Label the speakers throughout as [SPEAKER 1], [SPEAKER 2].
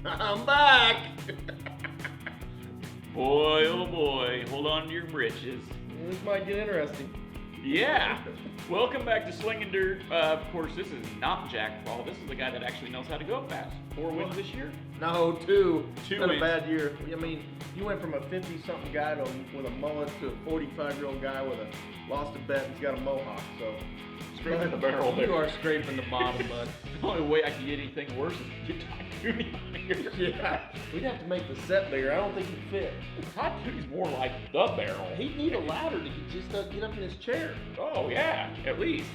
[SPEAKER 1] I'm back.
[SPEAKER 2] Boy, oh boy, hold on to your britches.
[SPEAKER 1] This might get interesting.
[SPEAKER 2] Yeah. Welcome back to Slingin Dirt. Of course, this is not Jack Paul. This is the guy that actually knows how to go fast. 4 wins this year?
[SPEAKER 1] No, two.
[SPEAKER 2] Two
[SPEAKER 1] It's been
[SPEAKER 2] wins.
[SPEAKER 1] a bad year. I mean, you went from a 50-something guy with a mullet to a 45-year-old guy with a lost a bet and he's got a mohawk. So
[SPEAKER 2] Scraping the barrel there.
[SPEAKER 1] You are scraping the bottom, bud.
[SPEAKER 2] The only way I can get anything worse is to get Todd Cooney out of here.
[SPEAKER 1] Yeah, we'd have to make the set bigger. I don't think he'd fit.
[SPEAKER 2] Todd Cooney's more like the barrel.
[SPEAKER 1] He'd need a ladder to just get up in his chair.
[SPEAKER 2] Oh, yeah, at least.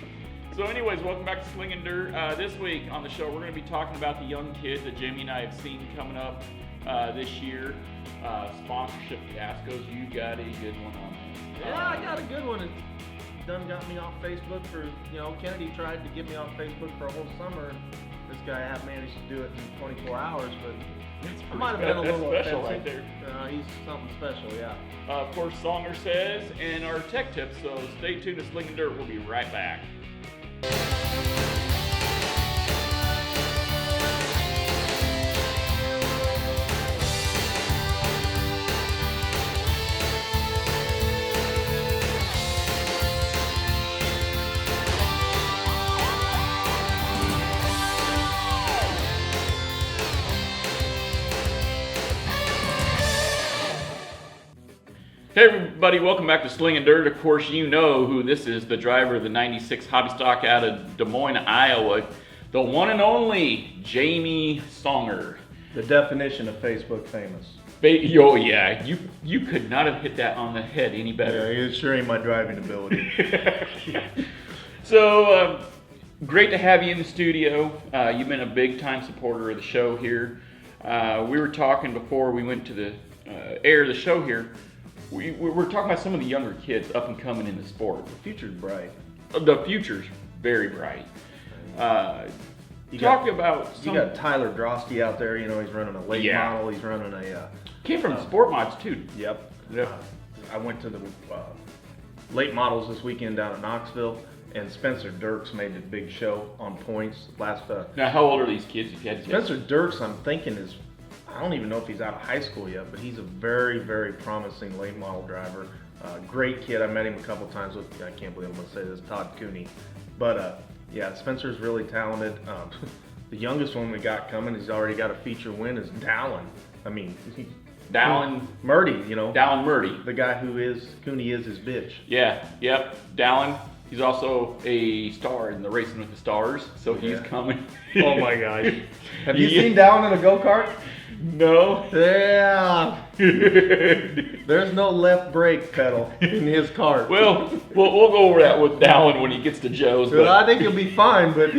[SPEAKER 2] So anyways, welcome back to Slingin Dirt. This week on the show, we're going to be talking about the young kids that Jamie and I have seen coming up this year. Sponsorship fiascos, you got a good one on this.
[SPEAKER 1] Yeah, I got a good one. It done got me off Facebook for, Kennedy tried to get me off Facebook for a whole summer. This guy had managed to do it in 24 hours, but I might have been a little
[SPEAKER 2] special
[SPEAKER 1] offensive.
[SPEAKER 2] right there.
[SPEAKER 1] He's something special, yeah.
[SPEAKER 2] Of course, Songer says, and our tech tips, so stay tuned to Slingin Dirt. We'll be right back. Hey everybody, welcome back to Slingin Dirt. Of course, you know who this is, the driver of the 96 Hobby Stock out of Des Moines, Iowa. The one and only Jamie Songer.
[SPEAKER 1] The definition of Facebook famous.
[SPEAKER 2] Oh yeah, you could not have hit that on the head any better.
[SPEAKER 1] Yeah, it sure ain't my driving ability.
[SPEAKER 2] So, great to have you in the studio. You've been a big time supporter of the show here. We were talking before we went to the air of the show here. We were talking about some of the younger kids up and coming in the sport.
[SPEAKER 1] The future's bright.
[SPEAKER 2] The future's very bright.
[SPEAKER 1] You
[SPEAKER 2] Some,
[SPEAKER 1] got Tyler Drosty out there. He's running a late
[SPEAKER 2] Yeah.
[SPEAKER 1] model. He's running a.
[SPEAKER 2] came from Sport Mods too.
[SPEAKER 1] Yep.
[SPEAKER 2] Yeah.
[SPEAKER 1] I went to the late models this weekend down in Knoxville, and Spencer Dirks made a big show on points last.
[SPEAKER 2] Now, how old are these kids? If you had to guess?
[SPEAKER 1] Spencer Dirks, I'm thinking I don't even know if he's out of high school yet, but he's a very, very promising late model driver. Great kid. I met him a couple times with, I can't believe I'm going to say this, Todd Cooney. But yeah, Spencer's really talented. The youngest one we got coming, he's already got a feature win, is Dallin. I mean,
[SPEAKER 2] Dallin
[SPEAKER 1] Murdy,
[SPEAKER 2] Dallin Murdy.
[SPEAKER 1] the guy who Cooney is his bitch.
[SPEAKER 2] Yeah, yep. Dallin. He's also a star in the Racing with the Stars, so he's
[SPEAKER 1] Yeah.
[SPEAKER 2] coming.
[SPEAKER 1] Oh my gosh. Have you seen Dallin in a go-kart?
[SPEAKER 2] No.
[SPEAKER 1] Yeah. There's no left brake pedal in his cart.
[SPEAKER 2] Well, we'll go over that with Dallin when he gets to Joe's.
[SPEAKER 1] Well,
[SPEAKER 2] But
[SPEAKER 1] I think he'll be fine, but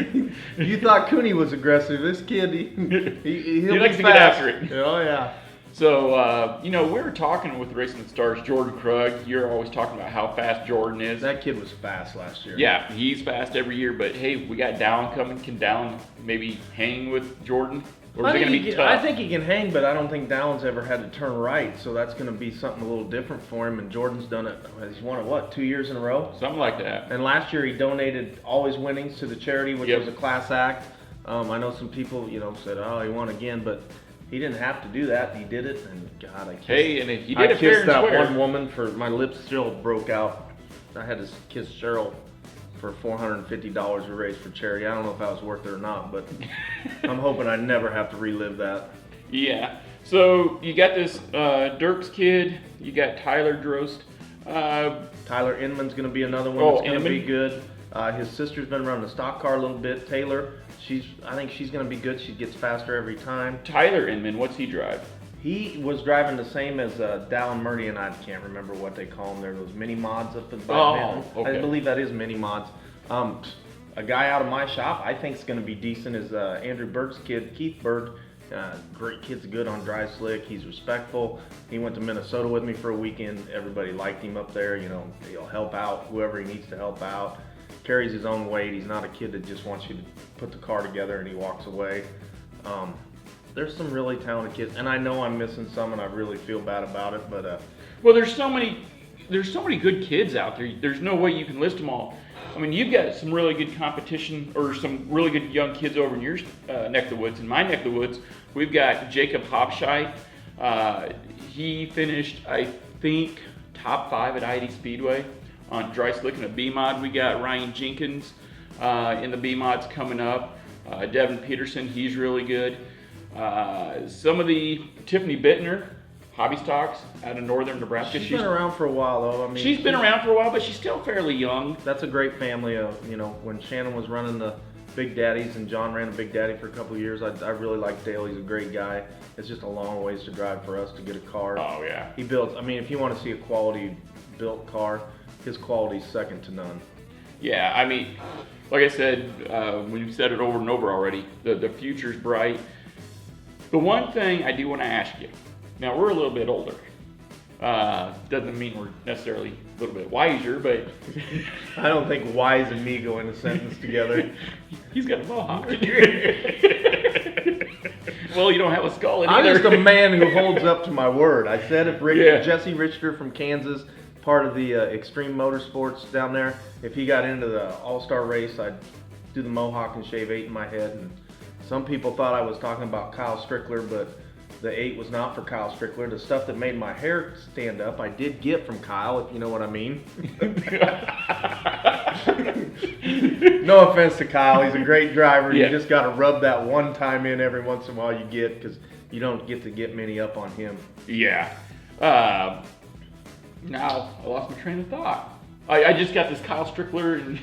[SPEAKER 1] you thought Cooney was aggressive. This kid, he'll
[SPEAKER 2] He likes
[SPEAKER 1] be
[SPEAKER 2] to get
[SPEAKER 1] fast.
[SPEAKER 2] after it.
[SPEAKER 1] Oh, yeah.
[SPEAKER 2] So, we were talking with Racing with the Stars, Jordan Krug. You're always talking about how fast Jordan is.
[SPEAKER 1] That kid was fast last year.
[SPEAKER 2] Yeah, he's fast every year, but hey, we got Dallin coming. Can Dallin maybe hang with Jordan? Or is it going to be tough?
[SPEAKER 1] I think he can hang, but I don't think Dallin's ever had to turn right, so that's going to be something a little different for him. And Jordan's done it. He's won it, 2 years in a row?
[SPEAKER 2] Something like that.
[SPEAKER 1] And last year he donated all his winnings to the charity, which
[SPEAKER 2] Yep.
[SPEAKER 1] was a class act. I know some people, said, oh, he won again, but he didn't have to do that. He did it, and God, I kissed.
[SPEAKER 2] Hey, and if you
[SPEAKER 1] I
[SPEAKER 2] did it fair
[SPEAKER 1] kissed
[SPEAKER 2] and
[SPEAKER 1] that
[SPEAKER 2] square.
[SPEAKER 1] one woman my lips still broke out. I had to kiss Cheryl for $450 we raised for charity. I don't know if that was worth it or not, but I'm hoping I never have to relive that.
[SPEAKER 2] Yeah. So you got this Dirks kid. You got Tyler Drost.
[SPEAKER 1] Tyler Inman's going to be another one
[SPEAKER 2] Oh,
[SPEAKER 1] that's going to be
[SPEAKER 2] Inman?
[SPEAKER 1] good. His sister's been running a stock car a little bit. Taylor, I think she's going to be good. She gets faster every time.
[SPEAKER 2] Tyler Inman, what's he drive?
[SPEAKER 1] He was driving the same as Dallin Murdy, and I can't remember what they call them. They're those mini mods up at the
[SPEAKER 2] Oh, okay.
[SPEAKER 1] I believe that is mini mods. A guy out of my shop I think is going to be decent is Andrew Burke's kid, Keith Burke. Great kid's good on dry slick. He's respectful. He went to Minnesota with me for a weekend. Everybody liked him up there. He'll help out whoever he needs to help out. Carries his own weight. He's not a kid that just wants you to put the car together and he walks away. There's some really talented kids, and I know I'm missing some, and I really feel bad about it. But
[SPEAKER 2] Well, there's so many good kids out there. There's no way you can list them all. I mean, you've got some really good competition or some really good young kids over in your neck of the woods. In my neck of the woods, we've got Jacob Hopscheit. He finished, I think, top 5 at ID Speedway on dry slick and a B mod. We got Ryan Jenkins in the B mods coming up. Devin Peterson, he's really good. Some of the Tiffany Bittner, hobby stocks out of northern Nebraska.
[SPEAKER 1] She's been around for a while, though. I mean,
[SPEAKER 2] she's been around for a while, but she's still fairly young.
[SPEAKER 1] That's a great family. When Shannon was running the Big Daddies and John ran a Big Daddy for a couple of years, I really like Dale. He's a great guy. It's just a long ways to drive for us to get a car.
[SPEAKER 2] Oh, yeah.
[SPEAKER 1] He builds, I mean, if you want to see a quality built car, his quality's second to none.
[SPEAKER 2] Yeah, I mean, like I said, we've said it over and over already, the future's bright. The one thing I do want to ask you, now we're a little bit older. Doesn't mean we're necessarily a little bit wiser, but
[SPEAKER 1] I don't think wise and me go in a sentence together.
[SPEAKER 2] He's got a mohawk. Well, you don't have a skull in
[SPEAKER 1] I'm
[SPEAKER 2] either.
[SPEAKER 1] just a man who holds up to my word. I said if Jesse Richter from Kansas, part of the Extreme Motorsports down there, if he got into the All-Star race, I'd do the mohawk and shave 8 in my head. And some people thought I was talking about Kyle Strickler, but the 8 was not for Kyle Strickler. The stuff that made my hair stand up, I did get from Kyle, if you know what I mean. No offense to Kyle, he's a great driver.
[SPEAKER 2] Yeah.
[SPEAKER 1] You just got to rub that one time in every once in a while you get, because you don't get to get many up on him.
[SPEAKER 2] Yeah. Now, I lost my train of thought. I just got this Kyle Strickler.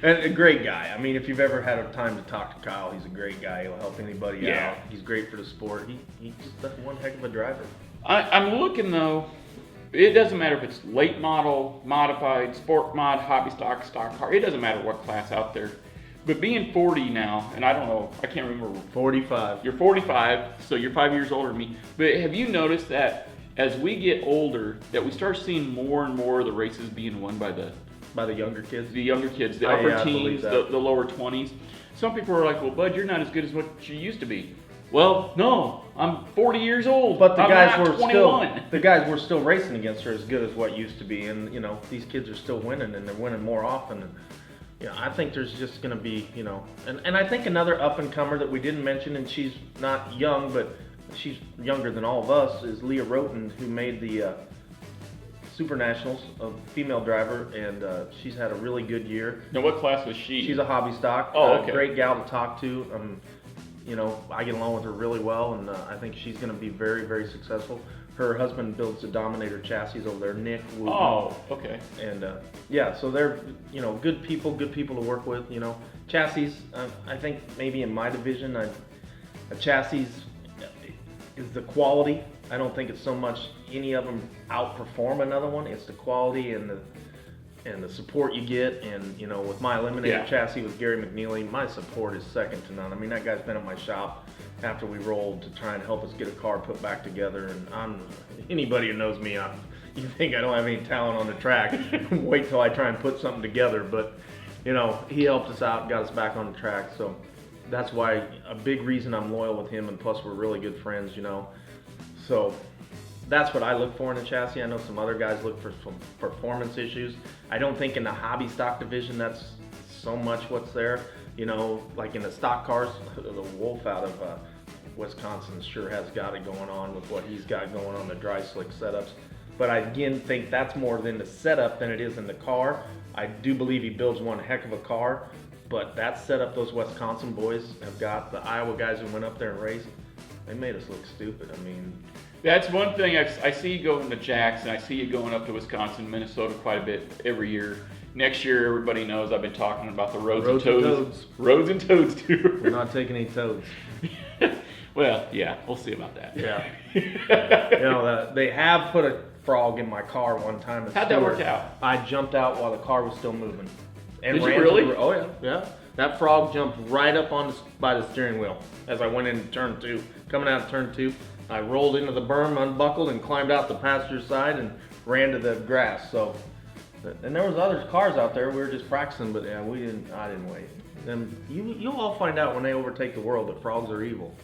[SPEAKER 1] And a great guy. I mean, if you've ever had a time to talk to Kyle, he's a great guy. He'll help anybody out. He's great for the sport. He's just one heck of a driver.
[SPEAKER 2] I'm looking, though. It doesn't matter if it's late model, modified, sport mod, hobby stock, stock car. It doesn't matter what class out there. But being 40 now, and I don't know, I can't remember.
[SPEAKER 1] 45.
[SPEAKER 2] You're 45, so you're 5 years older than me. But have you noticed that as we get older, that we start seeing more and more of the races being won by the
[SPEAKER 1] younger kids?
[SPEAKER 2] The younger kids, the upper teens, the lower 20s. Some people are like, well, Bud, you're not as good as what you used to be. Well, no, I'm 40 years old.
[SPEAKER 1] But the guys
[SPEAKER 2] were
[SPEAKER 1] still racing against are as good as what used to be, and these kids are still winning, and they're winning more often. And, I think there's just going to be, and I think another up and comer that we didn't mention, and she's not young, but she's younger than all of us, is Leah Roten, who made the Super Nationals, a female driver, and she's had a really good year.
[SPEAKER 2] Now, what class was she?
[SPEAKER 1] She's a hobby stock.
[SPEAKER 2] Oh, okay.
[SPEAKER 1] Great gal to talk to. I get along with her really well, and I think she's going to be very, very successful. Her husband builds the Dominator chassis over there, Nick Wooten.
[SPEAKER 2] Oh, okay.
[SPEAKER 1] And so they're good people to work with. Chassis. I think maybe in my division, a chassis is the quality. I don't think it's so much any of them outperform another one. It's the quality and the support you get. And with my Eliminator chassis with Gary McNeely, my support is second to none. I mean, that guy's been at my shop after we rolled to try and help us get a car put back together. And anybody who knows me, you think I don't have any talent on the track. Wait till I try and put something together. But he helped us out, got us back on the track. So that's why a big reason I'm loyal with him. And plus, we're really good friends. So that's what I look for in a chassis. I know some other guys look for some performance issues. I don't think in the hobby stock division that's so much what's there. Like in the stock cars, the Wolf out of Wisconsin sure has got it going on with what he's got going on the dry slick setups. But I again think that's more than the setup than it is in the car. I do believe he builds one heck of a car, but that setup those Wisconsin boys have got, the Iowa guys who went up there and raced, they made us look stupid. I mean,
[SPEAKER 2] that's one thing I see you going to Jackson. I see you going up to Wisconsin, Minnesota quite a bit every year. Next year, everybody knows I've been talking about the roads and toads. Roads and toads, too.
[SPEAKER 1] We're not taking any toads.
[SPEAKER 2] Well, yeah, we'll see about that.
[SPEAKER 1] Yeah. They have put a frog in my car one time.
[SPEAKER 2] How'd that work out?
[SPEAKER 1] I jumped out while the car was still moving. And
[SPEAKER 2] Did you really?
[SPEAKER 1] Oh, yeah. That frog jumped right up by the steering wheel as I went into turn 2. Coming out of turn 2, I rolled into the berm, unbuckled, and climbed out the passenger side and ran to the grass. So, and there was other cars out there. We were just practicing, but yeah, I didn't wait. And you'll all find out when they overtake the world that frogs are evil.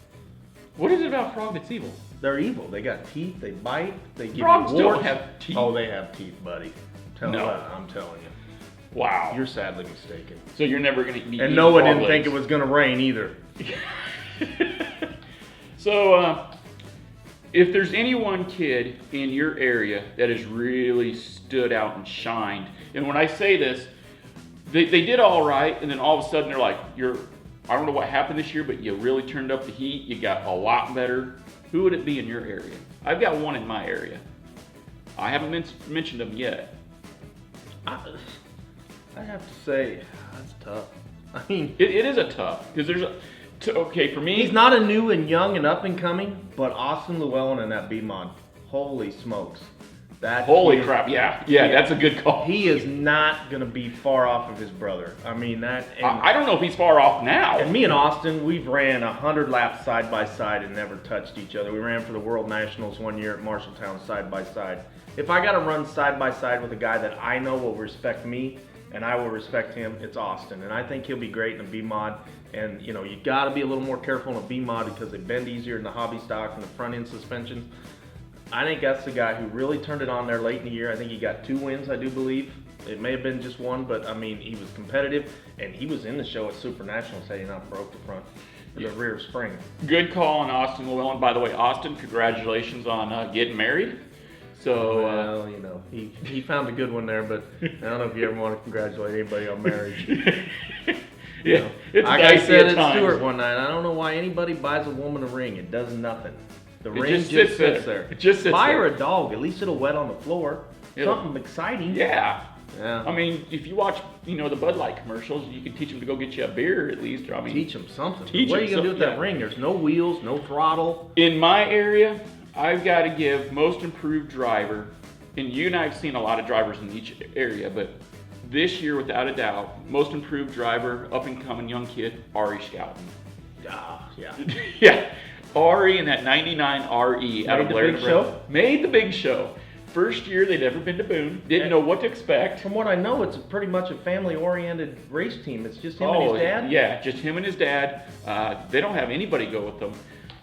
[SPEAKER 2] What is it about frog that's evil?
[SPEAKER 1] They're evil. They got teeth. They bite. They give
[SPEAKER 2] Frogs
[SPEAKER 1] you warts.
[SPEAKER 2] don't have teeth.
[SPEAKER 1] Oh, they have teeth, buddy. I'm Tell
[SPEAKER 2] No.
[SPEAKER 1] what, I'm telling you.
[SPEAKER 2] Wow.
[SPEAKER 1] You're sadly mistaken.
[SPEAKER 2] So you're never going to be.
[SPEAKER 1] And Noah didn't think it was going to rain either.
[SPEAKER 2] So, if there's any one kid in your area that has really stood out and shined, and when I say this, they did all right, and then all of a sudden they're like, I don't know what happened this year, but you really turned up the heat, you got a lot better. Who would it be in your area? I've got one in my area. I haven't mentioned them yet.
[SPEAKER 1] I have to say, that's tough. I mean,
[SPEAKER 2] It is a tough, because okay, for me.
[SPEAKER 1] he's not a new and young and up and coming, but Austin Llewellyn and that B-Mod, holy smokes.
[SPEAKER 2] Holy crap, yeah, that's a good call.
[SPEAKER 1] He is not going to be far off of his brother. I mean,
[SPEAKER 2] I don't know if he's far off now.
[SPEAKER 1] And me and Austin, we've ran 100 laps side by side and never touched each other. We ran for the World Nationals one year at Marshalltown side by side. If I got to run side by side with a guy that I know will respect me and I will respect him, it's Austin. And I think he'll be great in a B-Mod. And, you got to be a little more careful in a B-Mod because they bend easier in the hobby stock and the front end suspension. I think that's the guy who really turned it on there late in the year. I think he got 2 wins, I do believe. It may have been just one, but I mean, he was competitive, and he was in the show at Super Nationals had he not broke the front, the rear spring.
[SPEAKER 2] Good call on Austin Llewellyn. By the way, Austin, congratulations on getting married. So,
[SPEAKER 1] well, he found a good one there, but I don't know if you ever want to congratulate anybody on marriage.
[SPEAKER 2] yeah, it's
[SPEAKER 1] like I said
[SPEAKER 2] at
[SPEAKER 1] at Stewart one night, I don't know why anybody buys a woman a ring. It does nothing. The ring
[SPEAKER 2] just sits
[SPEAKER 1] there.
[SPEAKER 2] It just sits
[SPEAKER 1] Buy her
[SPEAKER 2] there.
[SPEAKER 1] a dog. At least it'll wet on the floor. Something exciting.
[SPEAKER 2] Yeah.
[SPEAKER 1] Yeah.
[SPEAKER 2] I mean, if you watch, the Bud Light commercials, you can teach them to go get you a beer at least. Or,
[SPEAKER 1] teach them something.
[SPEAKER 2] Teach
[SPEAKER 1] what are
[SPEAKER 2] them
[SPEAKER 1] you gonna do with
[SPEAKER 2] something,
[SPEAKER 1] that ring? There's no wheels, no throttle.
[SPEAKER 2] In my area, I've got to give most improved driver, and you and I have seen a lot of drivers in each area, but this year, without a doubt, most improved driver, up and coming young kid, Ari Scouten.
[SPEAKER 1] Yeah.
[SPEAKER 2] Yeah. Ari in that 99 RE out of Blair. Made the big show. First year they'd ever been to Boone. Didn't know what to expect.
[SPEAKER 1] From what I know, it's pretty much a family-oriented race team. It's just him and his dad?
[SPEAKER 2] Yeah, just him and his dad. They don't have anybody go with them.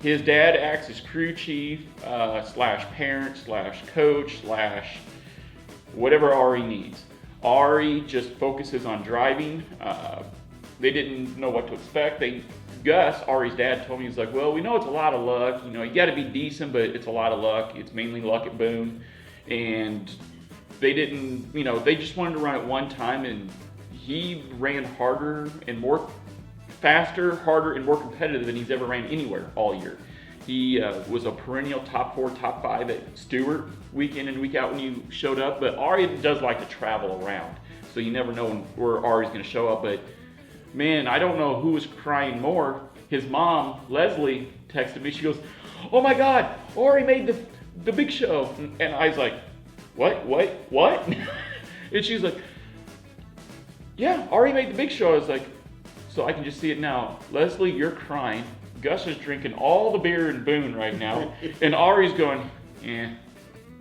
[SPEAKER 2] His dad acts as crew chief, slash parent, slash coach, slash whatever Ari needs. Ari just focuses on driving. They didn't know what to expect. Gus, Ari's dad, told me, he's like, well, we know it's a lot of luck. You got to be decent, but it's a lot of luck. It's mainly luck at Boone. And they didn't, they just wanted to run it one time, and he ran harder and faster, harder, and more competitive than he's ever ran anywhere all year. He was a perennial top 4, top 5 at Stewart week in and week out when you showed up. But Ari does like to travel around, so you never know where Ari's going to show up. But man, I don't know who was crying more. His mom, Leslie, texted me. She goes, "Oh my God, Ari made the big show." And I was like, what? And she's like, "Yeah, Ari made the big show." I was like, so I can just see it now. Leslie, you're crying. Gus is drinking all the beer in Boone right now. And Ari's going,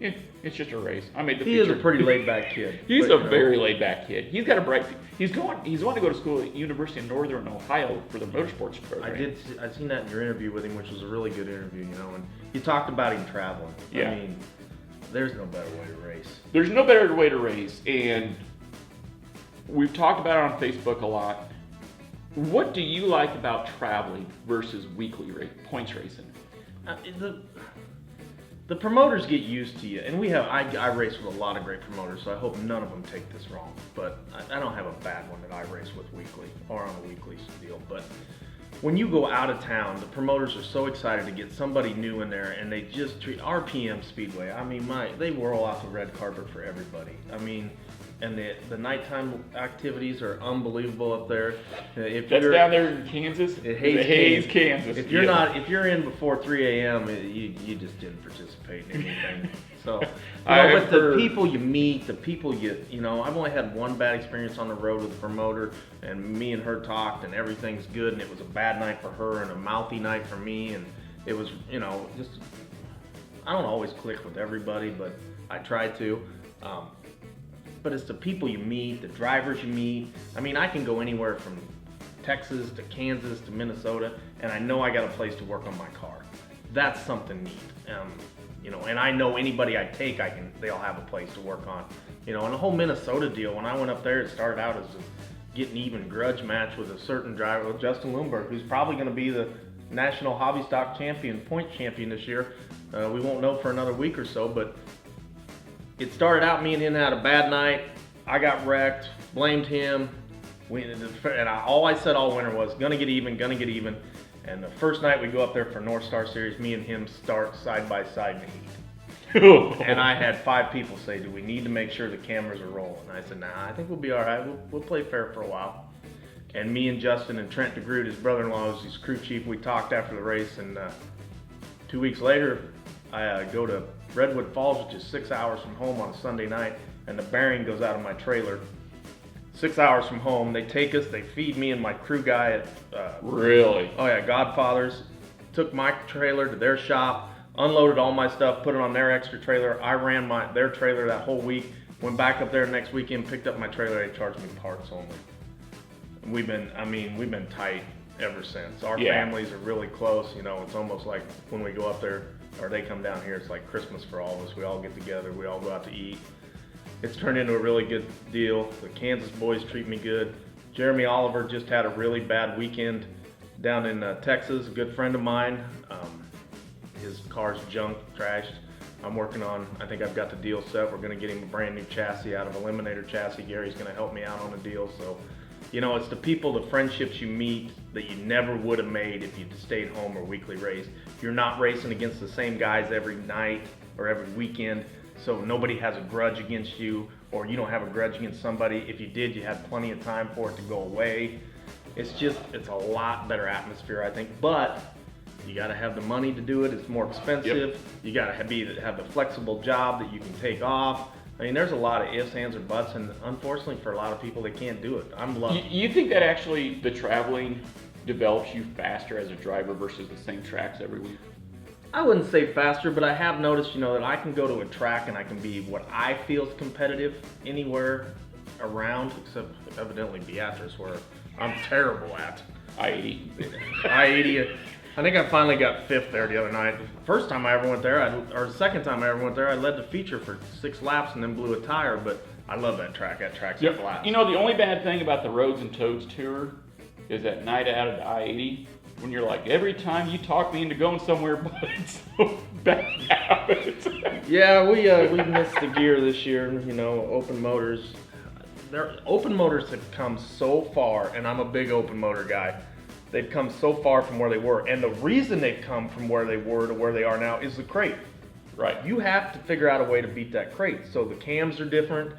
[SPEAKER 2] it's just a race. I made the
[SPEAKER 1] feature. He is a pretty laid-back kid.
[SPEAKER 2] He's a very laid-back kid. He's got a bright. He's wanting to go to school at University of Northern Ohio for the motorsports program.
[SPEAKER 1] I seen that in your interview with him, which was a really good interview. And you talked about him traveling.
[SPEAKER 2] Yeah.
[SPEAKER 1] I mean, there's no better way to race.
[SPEAKER 2] There's no better way to race, and we've talked about it on Facebook a lot. What do you like about traveling versus weekly points racing?
[SPEAKER 1] The promoters get used to you, and I race with a lot of great promoters, so I hope none of them take this wrong. But I don't have a bad one that I race with weekly or on a weekly deal. But when you go out of town, the promoters are so excited to get somebody new in there, and they just treat RPM Speedway. I mean, they whirl out the red carpet for everybody. I mean, and the nighttime activities are unbelievable up there.
[SPEAKER 2] That's down there in Kansas. Hays, Kansas.
[SPEAKER 1] If you're in before 3 a.m., you just didn't participate in anything. So, but the people you meet, the people I've only had one bad experience on the road with the promoter, and me and her talked, and everything's good, and it was a bad night for her and a mouthy night for me, and it was, just I don't always click with everybody, but I try to. But it's the people you meet, the drivers you meet. I mean, I can go anywhere from Texas to Kansas to Minnesota, and I know I got a place to work on my car. That's something neat. and I know anybody I take, they'll have a place to work on. And the whole Minnesota deal, when I went up there, it started out as a getting even grudge match with a certain driver, Justin Lundberg, who's probably going to be the national hobby stock champion, point champion this year. We won't know for another week or so, but it started out me and him had a bad night. I got wrecked, blamed him. All I said all winter was, gonna get even. And the first night we go up there for North Star Series, me and him start side by side in the heat. And I had 5 people say, do we need to make sure the cameras are rolling? And I said, nah, I think we'll be all right. We'll play fair for a while. And me and Justin and Trent DeGroot, his brother-in-law, was his crew chief. We talked after the race, and 2 weeks later, I go to Redwood Falls, which is 6 hours from home on a Sunday night, and the bearing goes out of my trailer. 6 hours from home, they take us, they feed me and my crew guy at
[SPEAKER 2] Really?
[SPEAKER 1] Oh yeah, Godfather's. Took my trailer to their shop, unloaded all my stuff, put it on their extra trailer. I ran their trailer that whole week. Went back up there next weekend, picked up my trailer. They charged me parts only. We've been tight ever since. Our families are really close. It's almost like when we go up there or they come down here, it's like Christmas for all of us. We all get together, we all go out to eat. It's turned into a really good deal. The Kansas boys treat me good. Jeremy Oliver just had a really bad weekend down in Texas. A good friend of mine. His car's junk, trashed. I think I've got the deal set. We're going to get him a brand new chassis out of Eliminator chassis. Gary's going to help me out on the deal. So, it's the people, the friendships you meet that you never would have made if you'd stayed home or weekly raced. You're not racing against the same guys every night or every weekend. So nobody has a grudge against you, or you don't have a grudge against somebody. If you did, you had plenty of time for it to go away. It's a lot better atmosphere, I think. But you got to have the money to do it. It's more expensive. Yep. You got to have the flexible job that you can take off. There's a lot of ifs, ands, or buts, and unfortunately for a lot of people, they can't do it. I'm lucky.
[SPEAKER 2] You think that actually the traveling develops you faster as a driver versus the same tracks every week?
[SPEAKER 1] I wouldn't say faster, but I have noticed, that I can go to a track and I can be what I feel is competitive anywhere around, except evidently Beatrice, where I'm terrible at. I-80. I think I finally got 5th there the other night. First time I ever went there, or second time I ever went there, I led the feature for 6 laps and then blew a tire, but I love that track. That track's flat.
[SPEAKER 2] The only bad thing about the Roads and Toads tour is that night out of the I-80, when you're like, every time you talk me into going somewhere, but it's so bad habits.
[SPEAKER 1] Yeah, we missed the gear this year. Open motors. Open motors have come so far, and I'm a big open motor guy. They've come so far from where they were, and the reason they've come from where they were to where they are now is the crate.
[SPEAKER 2] Right.
[SPEAKER 1] You have to figure out a way to beat that crate. So the cams are different.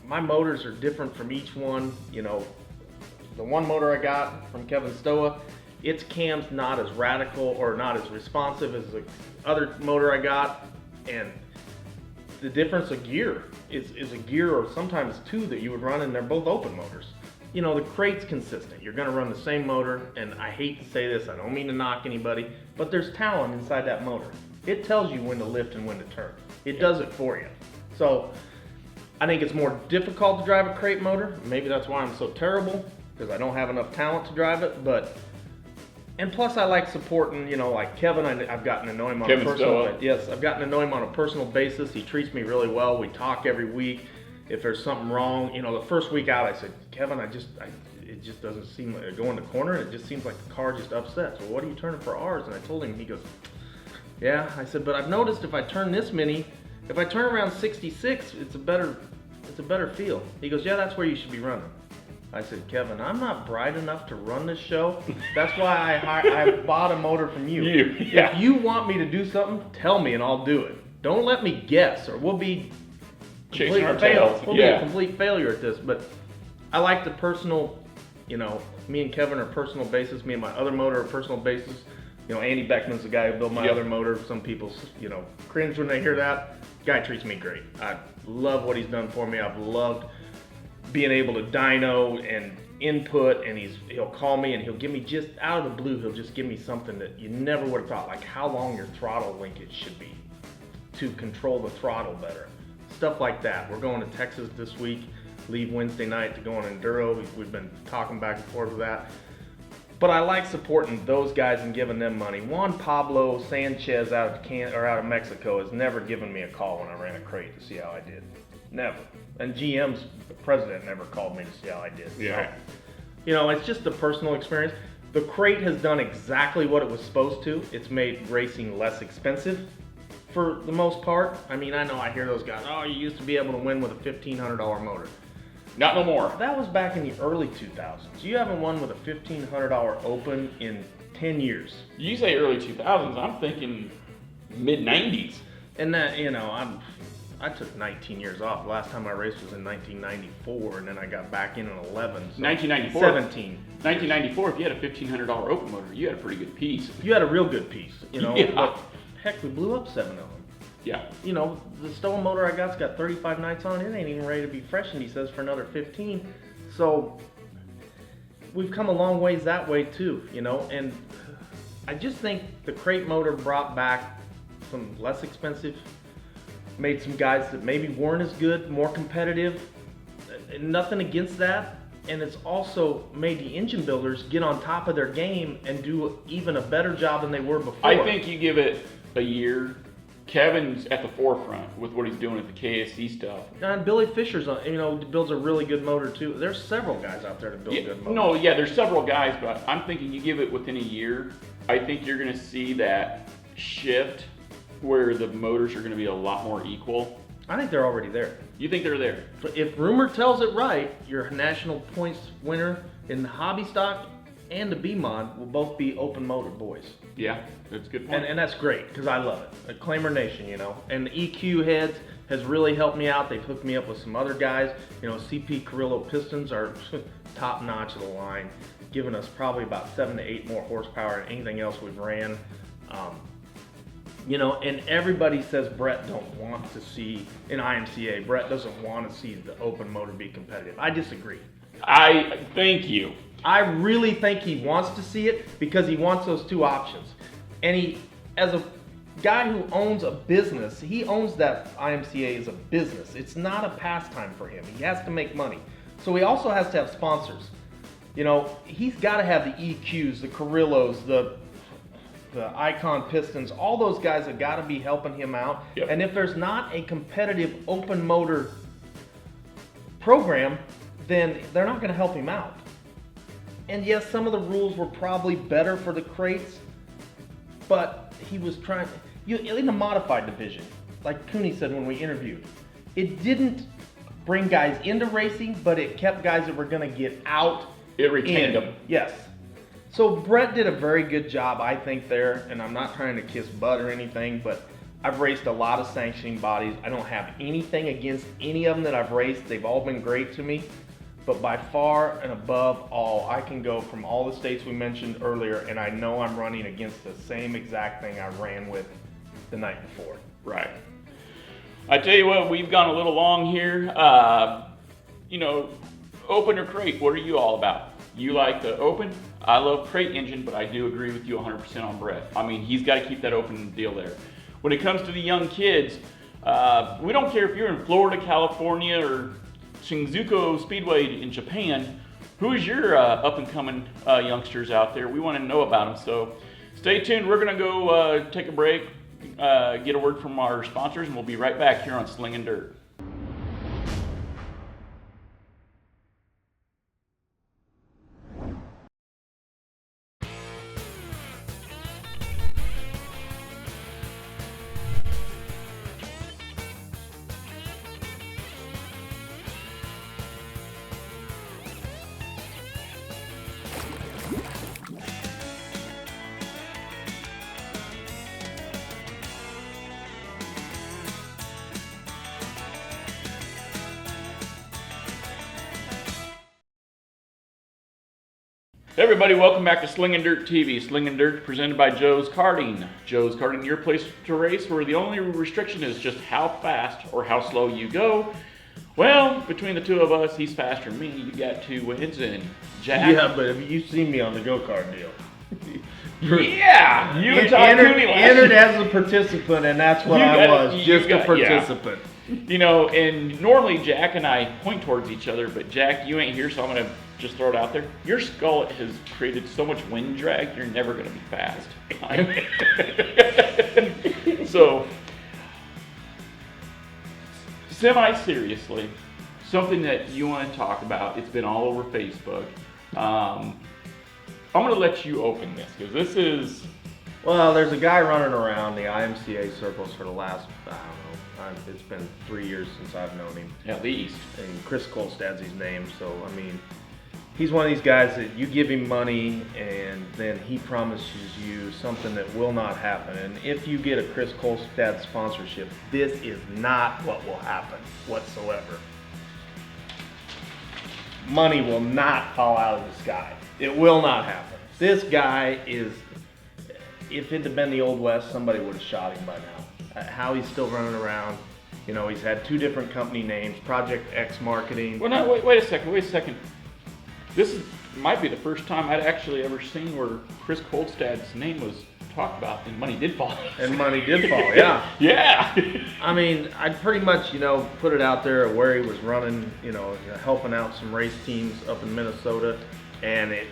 [SPEAKER 1] My motors are different from each one. The one motor I got from Kevin Stoa, its cam's not as radical or not as responsive as the other motor I got, and the difference of gear is a gear or sometimes 2 that you would run, and they're both open motors. The crate's consistent. You're going to run the same motor, and I hate to say this, I don't mean to knock anybody, but there's talent inside that motor. It tells you when to lift and when to turn. It does it for you. So I think it's more difficult to drive a crate motor. Maybe that's why I'm so terrible, because I don't have enough talent to drive it, and plus I like supporting, like Kevin, I've gotten to know him on a personal basis. Yes, I've gotten to know him on a personal basis. He treats me really well. We talk every week. If there's something wrong, the first week out, I said, Kevin, it just doesn't seem like I go in the corner and it just seems like the car just upsets. Well, what are you turning for R's? And I told him, he goes, yeah. I said, but I've noticed if I turn this many, if I turn around 66, it's a better feel. He goes, yeah, that's where you should be running. I said, Kevin, I'm not bright enough to run this show. That's why I bought a motor from you.
[SPEAKER 2] Yeah.
[SPEAKER 1] If you want me to do something, tell me and I'll do it. Don't let me guess, or we'll be
[SPEAKER 2] chasing our tails.
[SPEAKER 1] We'll be a complete failure at this. But I like the personal, me and Kevin are personal basis. Me and my other motor are personal basis. Andy Beckman's the guy who built my other motor. Some people, cringe when they hear that. Guy treats me great. I love what he's done for me. I've loved being able to dyno and input, and he'll call me and he'll give me, just out of the blue, he'll just give me something that you never would have thought, like how long your throttle linkage should be to control the throttle better. Stuff like that. We're going to Texas this week, leave Wednesday night to go on enduro. We've been talking back and forth with that. But I like supporting those guys and giving them money. Juan Pablo Sanchez out of Mexico has never given me a call when I ran a crate to see how I did. Never. And GM's president never called me to see how I did.
[SPEAKER 2] Yeah.
[SPEAKER 1] So, you know, it's just a personal experience. The crate has done exactly what it was supposed to. It's made racing less expensive for the most part. I mean, I know I hear those guys, oh, you used to be able to win with a $1,500 motor.
[SPEAKER 2] Not no more.
[SPEAKER 1] That was back in the early 2000s. You haven't won with a $1,500 Open in 10 years.
[SPEAKER 2] You say early 2000s, I'm thinking mid-90s.
[SPEAKER 1] And that, you know, I took 19 years off. The last time I raced was in 1994, and then I got back in 11. So
[SPEAKER 2] 1994.
[SPEAKER 1] 17.
[SPEAKER 2] 1994, if you had a $1,500 Open motor, you had a pretty good piece.
[SPEAKER 1] You had a real good piece, you know.
[SPEAKER 2] Yeah.
[SPEAKER 1] But heck, we blew up 7 of them.
[SPEAKER 2] Yeah.
[SPEAKER 1] You know, the stolen motor I got's got 35 nights on. It ain't even ready to be freshened, he says, for another 15. So we've come a long ways that way too, you know. And I just think the crate motor brought back some less expensive, made some guys that maybe weren't as good, more competitive. Nothing against that. And it's also made the engine builders get on top of their game and do even a better job than they were before.
[SPEAKER 2] I think you give it a year. Kevin's at the forefront with what he's doing at the KSC stuff.
[SPEAKER 1] And Billy Fisher's, builds a really good motor too. There's several guys out there that build good motors.
[SPEAKER 2] No, yeah, there's several guys, but I'm thinking you give it within a year, I think you're going to see that shift where the motors are going to be a lot more equal.
[SPEAKER 1] I think they're already there.
[SPEAKER 2] You think they're there?
[SPEAKER 1] But if rumor tells it right, your national points winner in the hobby stock and the B-Mod will both be open motor boys.
[SPEAKER 2] Yeah, that's a good point.
[SPEAKER 1] And that's great, because I love it. Claimer Nation, you know. And the EQ heads has really helped me out. They've hooked me up with some other guys. You know, CP Carrillo pistons are top notch of the line, giving us probably about 7 to 8 more horsepower than anything else we've ran. You know, and everybody says Brett don't want to see in IMCA. Brett doesn't want to see the open motor be competitive. I disagree.
[SPEAKER 2] I thank you.
[SPEAKER 1] I really think he wants to see it because he wants those two options. And he, as a guy who owns a business, he owns that IMCA as a business. It's not a pastime for him. He has to make money. So he also has to have sponsors. You know, he's got to have the EQs, the Carrillos, the Icon Pistons, all those guys have got to be helping him out.
[SPEAKER 2] Yep.
[SPEAKER 1] And if there's not a competitive open motor program, then they're not going to help him out. And yes, some of the rules were probably better for the crates, but he was trying, in the modified division, like Cooney said when we interviewed, it didn't bring guys into racing, but it kept guys that were going to get out.
[SPEAKER 2] It retained them.
[SPEAKER 1] Yes. So Brett did a very good job, I think, there, and I'm not trying to kiss butt or anything, but I've raced a lot of sanctioning bodies. I don't have anything against any of them that I've raced. They've all been great to me. But by far and above all, I can go from all the states we mentioned earlier, and I know I'm running against the same exact thing I ran with the night before.
[SPEAKER 2] Right. I tell you what, we've gone a little long here. You know, open or crate, what are you all about? You like the open? I love crate engine, but I do agree with you 100% on Brett. I mean, he's got to keep that open deal there. When it comes to the young kids, we don't care if you're in Florida, California, or Shinjuku Speedway in Japan. Who is your up-and-coming youngsters out there? We want to know about them. So stay tuned. We're going to go take a break, get a word from our sponsors, and we'll be right back here on Slingin' Dirt. Hey everybody, welcome back to Slingin' Dirt TV. Slingin' Dirt presented by Joe's Karting. Joe's Karting, your place to race, where the only restriction is just how fast or how slow you go. Well, between the two of us, he's faster than me. You got 2 wins, and Jack.
[SPEAKER 1] Yeah, but have you seen me on the go-kart deal?
[SPEAKER 2] Yeah, you and Todd Cooney
[SPEAKER 1] entered as a participant, and that's what I was, just a participant.
[SPEAKER 2] Yeah. You know, and normally Jack and I point towards each other, but Jack, you ain't here, so I'm gonna just throw it out there. Your skull has created so much wind drag, you're never gonna be fast. So, semi-seriously, something that you want to talk about, it's been all over Facebook. I'm going to let you open this, because this is...
[SPEAKER 1] Well, there's a guy running around the IMCA circles for the last, I don't know, it's been 3 years since I've known him.
[SPEAKER 2] At least.
[SPEAKER 1] And Chris Kolstad's his name, so, I mean, he's one of these guys that you give him money and then he promises you something that will not happen. And if you get a Chris Kolstad sponsorship, this is not what will happen whatsoever. Money will not fall out of the sky. It will not happen. This guy is, if it had been the Old West, somebody would have shot him by now. How he's still running around, you know, he's had 2 different company names, Project X Marketing.
[SPEAKER 2] Well, no, wait a second. This might be the first time I'd actually ever seen where Chris Kolstad's name was talked about and money did fall.
[SPEAKER 1] And money did fall, yeah.
[SPEAKER 2] Yeah.
[SPEAKER 1] I mean, I pretty much, you know, put it out there where he was running, you know, helping out some race teams up in Minnesota. And it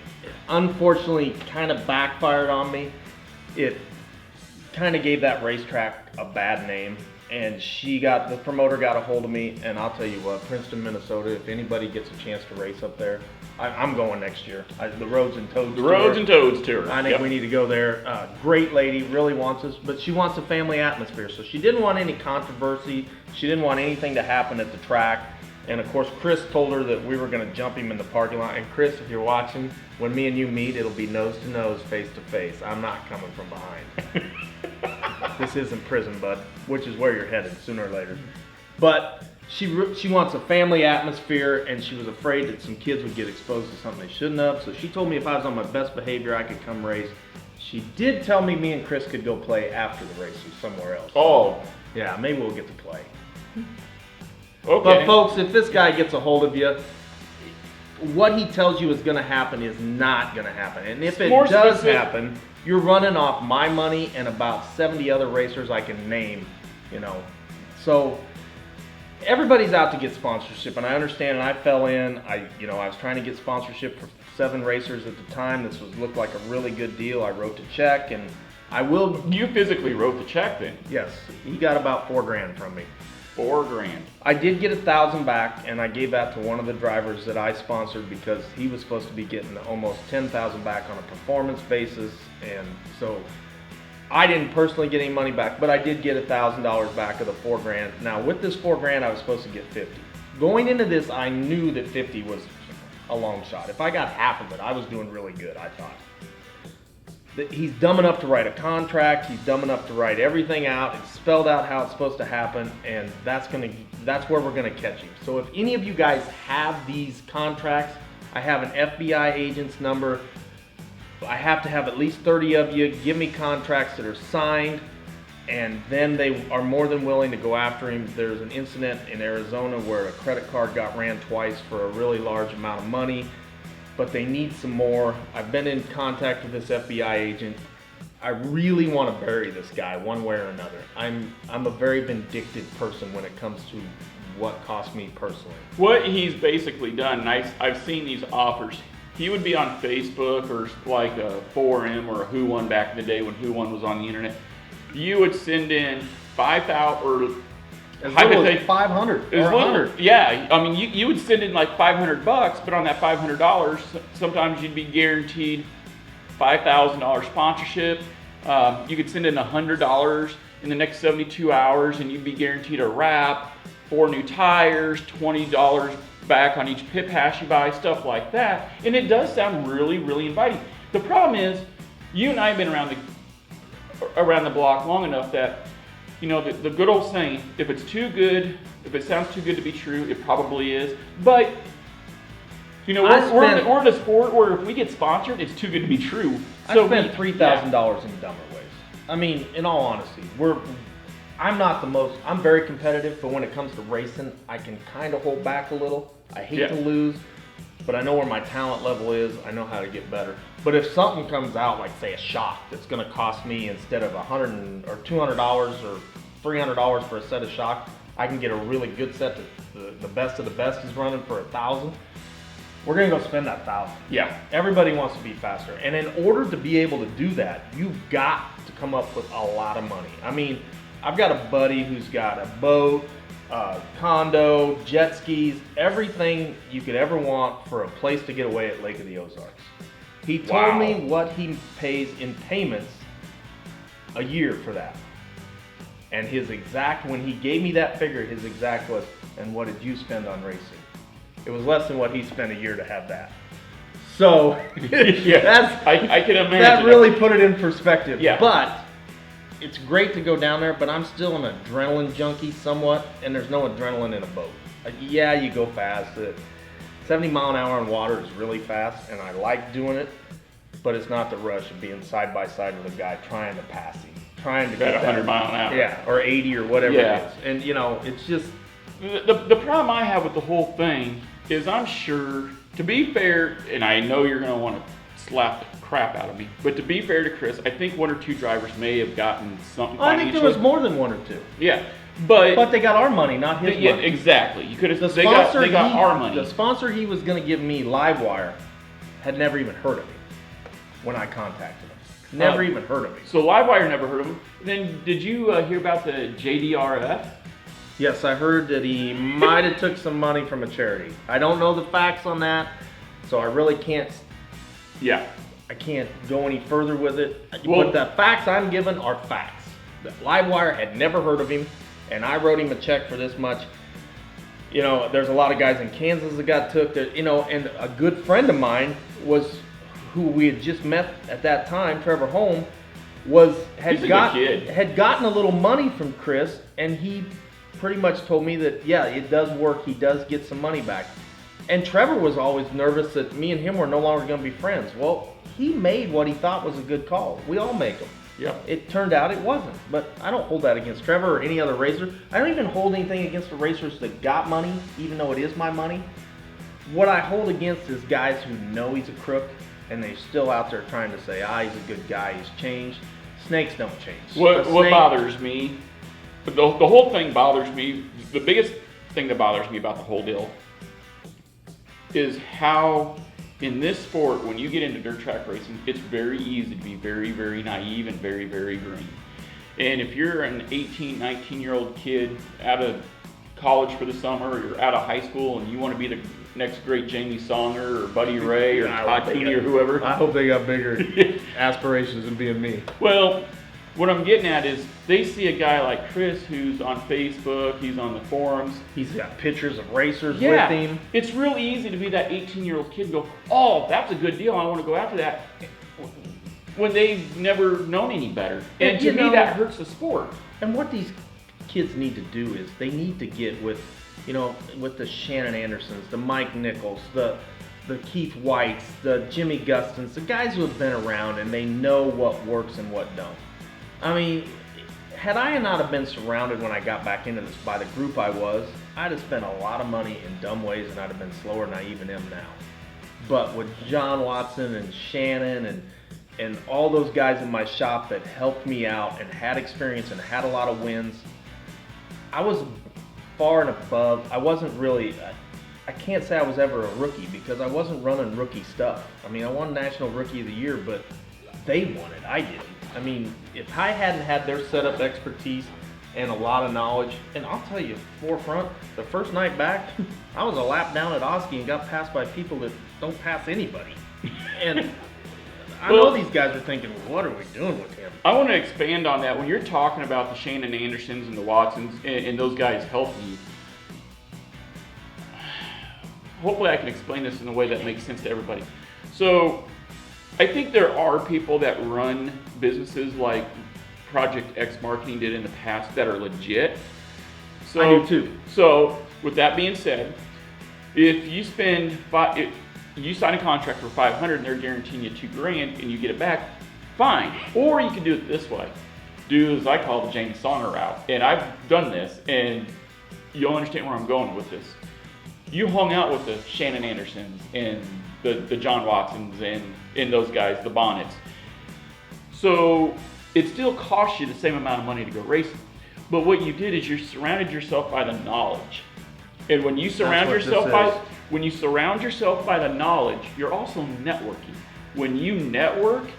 [SPEAKER 1] unfortunately kind of backfired on me. It kind of gave that racetrack a bad name. And the promoter got a hold of me, and I'll tell you what, Princeton, Minnesota, if anybody gets a chance to race up there, I'm going next year. The Roads and Toads Tour.
[SPEAKER 2] The Roads and Toads Tour.
[SPEAKER 1] I think we need to go there. Great lady, really wants us, but she wants a family atmosphere. So she didn't want any controversy. She didn't want anything to happen at the track. And of course, Chris told her that we were going to jump him in the parking lot. And Chris, if you're watching, when me and you meet, it'll be nose to nose, face to face. I'm not coming from behind. This isn't prison, bud, which is where you're headed sooner or later. But she wants a family atmosphere, and she was afraid that some kids would get exposed to something they shouldn't have. So she told me if I was on my best behavior, I could come race. She did tell me and Chris could go play after the race somewhere else.
[SPEAKER 2] Oh.
[SPEAKER 1] Yeah, maybe we'll get to play.
[SPEAKER 2] Okay.
[SPEAKER 1] But folks, if this guy gets a hold of you, what he tells you is going to happen is not going to happen. And if it does happen, you're running off my money and about 70 other racers I can name, you know. So everybody's out to get sponsorship, and I understand, and I fell in. I was trying to get sponsorship for 7 racers at the time. This looked like a really good deal. I wrote the check, and I will.
[SPEAKER 2] You physically wrote the check then?
[SPEAKER 1] Yes. He got about $4,000 from me.
[SPEAKER 2] $4,000.
[SPEAKER 1] I did get $1,000 back, and I gave that to one of the drivers that I sponsored because he was supposed to be getting almost $10,000 back on a performance basis, and so I didn't personally get any money back, but I did get $1,000 back of the $4,000. Now with this $4,000, I was supposed to get 50. Going into this, I knew that 50 was a long shot. If I got half of it, I was doing really good, I thought. He's dumb enough to write a contract. He's dumb enough to write everything out. It's spelled out how it's supposed to happen, and that's where we're gonna catch him. So if any of you guys have these contracts, I have an FBI agent's number. I have to have at least 30 of you give me contracts that are signed, and then they are more than willing to go after him. There's an incident in Arizona where a credit card got ran twice for a really large amount of money, but they need some more. I've been in contact with this FBI agent. I really want to bury this guy one way or another. I'm a very vindictive person when it comes to what cost me personally.
[SPEAKER 2] What he's basically done, and I've seen these offers. He would be on Facebook or like a 4M or a Who Won back in the day when Who Won was on the internet. You would send in 5,000 or
[SPEAKER 1] as little as 500 or 100.
[SPEAKER 2] Yeah, I mean you would send in like $500, but on that $500, sometimes you'd be guaranteed $5,000 sponsorship. You could send in $100 in the next 72 hours, and you'd be guaranteed a wrap, 4 new tires, $20 back on each pit pass you buy, stuff like that. And it does sound really, really inviting. The problem is, you and I have been around the block long enough that, you know, the good old saying, if it's too good, if it sounds too good to be true, it probably is. But, you know, we're in a sport where if we get sponsored, it's too good to be true.
[SPEAKER 1] So I spent $3,000 in dumber ways. I mean, in all honesty, I'm very competitive, but when it comes to racing, I can kind of hold back a little. I hate to lose, but I know where my talent level is. I know how to get better. But if something comes out, like say a shock, that's going to cost me instead of $100 or $200 or $300 for a set of shock, I can get a really good set that the best of the best is running for $1,000. We're going to go spend that $1,000.
[SPEAKER 2] Yeah.
[SPEAKER 1] Everybody wants to be faster. And in order to be able to do that, you've got to come up with a lot of money. I mean, I've got a buddy who's got a boat, condo, jet skis, everything you could ever want for a place to get away at Lake of the Ozarks. He told me what he pays in payments a year for that. And his exact, when he gave me that figure, his exact was, and what did you spend on racing? It was less than what he spent a year to have that. So,
[SPEAKER 2] yeah, I can imagine.
[SPEAKER 1] That really put it in perspective.
[SPEAKER 2] Yeah.
[SPEAKER 1] But it's great to go down there, but I'm still an adrenaline junkie somewhat, and there's no adrenaline in a boat. Yeah, you go fast. 70 mile an hour in water is really fast, and I like doing it, but it's not the rush of being side by side with a guy trying to pass him, trying to get
[SPEAKER 2] 100 mile an hour.
[SPEAKER 1] Yeah, or 80 or whatever
[SPEAKER 2] Yeah.
[SPEAKER 1] it is. And you know, it's just
[SPEAKER 2] the problem I have with the whole thing is I'm sure, to be fair, and I know you're going to want to slap the crap out of me, but to be fair to Chris, I think one or two drivers may have gotten something
[SPEAKER 1] I think there was more than one or two.
[SPEAKER 2] Yeah, but
[SPEAKER 1] they got our money, not his
[SPEAKER 2] yeah,
[SPEAKER 1] money.
[SPEAKER 2] exactly. You could have.
[SPEAKER 1] The
[SPEAKER 2] They got
[SPEAKER 1] sponsor
[SPEAKER 2] our money.
[SPEAKER 1] The sponsor he was going to give me, Livewire, had never even heard of me when I contacted him. Never even heard of me.
[SPEAKER 2] So Livewire never heard of him. Then did you hear about the JDRF?
[SPEAKER 1] Yes, I heard that he might have took some money from a charity. I don't know the facts on that, so I really can't.
[SPEAKER 2] Yeah.
[SPEAKER 1] I can't go any further with it.
[SPEAKER 2] Well,
[SPEAKER 1] but the facts I'm given are facts. The Livewire had never heard of him, and I wrote him a check for this much. You know, there's a lot of guys in Kansas that got took. That, you know, and a good friend of mine was, who we had just met at that time, Trevor Holm, had gotten a little money from Chris, and he pretty much told me that, yeah, it does work. He does get some money back. And Trevor was always nervous that me and him were no longer going to be friends. Well, he made what he thought was a good call. We all make them.
[SPEAKER 2] Yeah.
[SPEAKER 1] It turned out it wasn't. But I don't hold that against Trevor or any other racer. I don't even hold anything against the racers that got money, even though it is my money. What I hold against is guys who know he's a crook, and they're still out there trying to say, he's a good guy, he's changed. Snakes don't change.
[SPEAKER 2] What bothers me, the whole thing bothers me, the biggest thing that bothers me about the whole deal is how in this sport, when you get into dirt track racing, it's very easy to be very, very naive and very, very green. And if you're an 18, 19-year-old kid out of college for the summer, or you're out of high school and you want to be the next great Jamie Songer or Buddy Ray or Todd Cooney or whoever.
[SPEAKER 3] I hope they got bigger aspirations than being me.
[SPEAKER 2] Well, what I'm getting at is they see a guy like Chris who's on Facebook, he's on the forums.
[SPEAKER 1] He's got pictures of racers with him.
[SPEAKER 2] It's really easy to be that 18-year-old kid and go, oh, that's a good deal, I want to go after that, when they've never known any better. And to me, that hurts the sport.
[SPEAKER 1] And what these kids need to do is they need to get with, you know, with the Shannon Andersons, the Mike Nichols, the Keith Whites, the Jimmy Gustons, the guys who have been around and they know what works and what don't. I mean, had I not have been surrounded when I got back into this by the group I was, I'd have spent a lot of money in dumb ways and I'd have been slower than I even am now. But with John Watson and Shannon and all those guys in my shop that helped me out and had experience and had a lot of wins, I was far and above. I wasn't really, I can't say I was ever a rookie because I wasn't running rookie stuff. I mean, I won National Rookie of the Year, but they won it. I didn't. I mean, if I hadn't had their setup expertise and a lot of knowledge, and I'll tell you, forefront, the first night back, I was a lap down at Oski and got passed by people that don't pass anybody. And I know these guys are thinking, what are we doing with him?
[SPEAKER 2] I want to expand on that. When you're talking about the Shannon Andersons and the Watsons and those guys helping you, hopefully I can explain this in a way that makes sense to everybody. So I think there are people that run businesses like Project X Marketing did in the past that are legit. So,
[SPEAKER 1] I do too.
[SPEAKER 2] So with that being said, if you spend you sign a contract for $500 and they're guaranteeing you $2,000 and you get it back, fine. Or you can do it this way. Do as I call the Jamie Songer route. And I've done this, and you'll understand where I'm going with this. you hung out with the Shannon Andersons and the John Watsons and those guys, the Bonnets. So it still costs you the same amount of money to go racing. But what you did is you surrounded yourself by the knowledge. And when you surround yourself by the knowledge, you're also networking. When you network,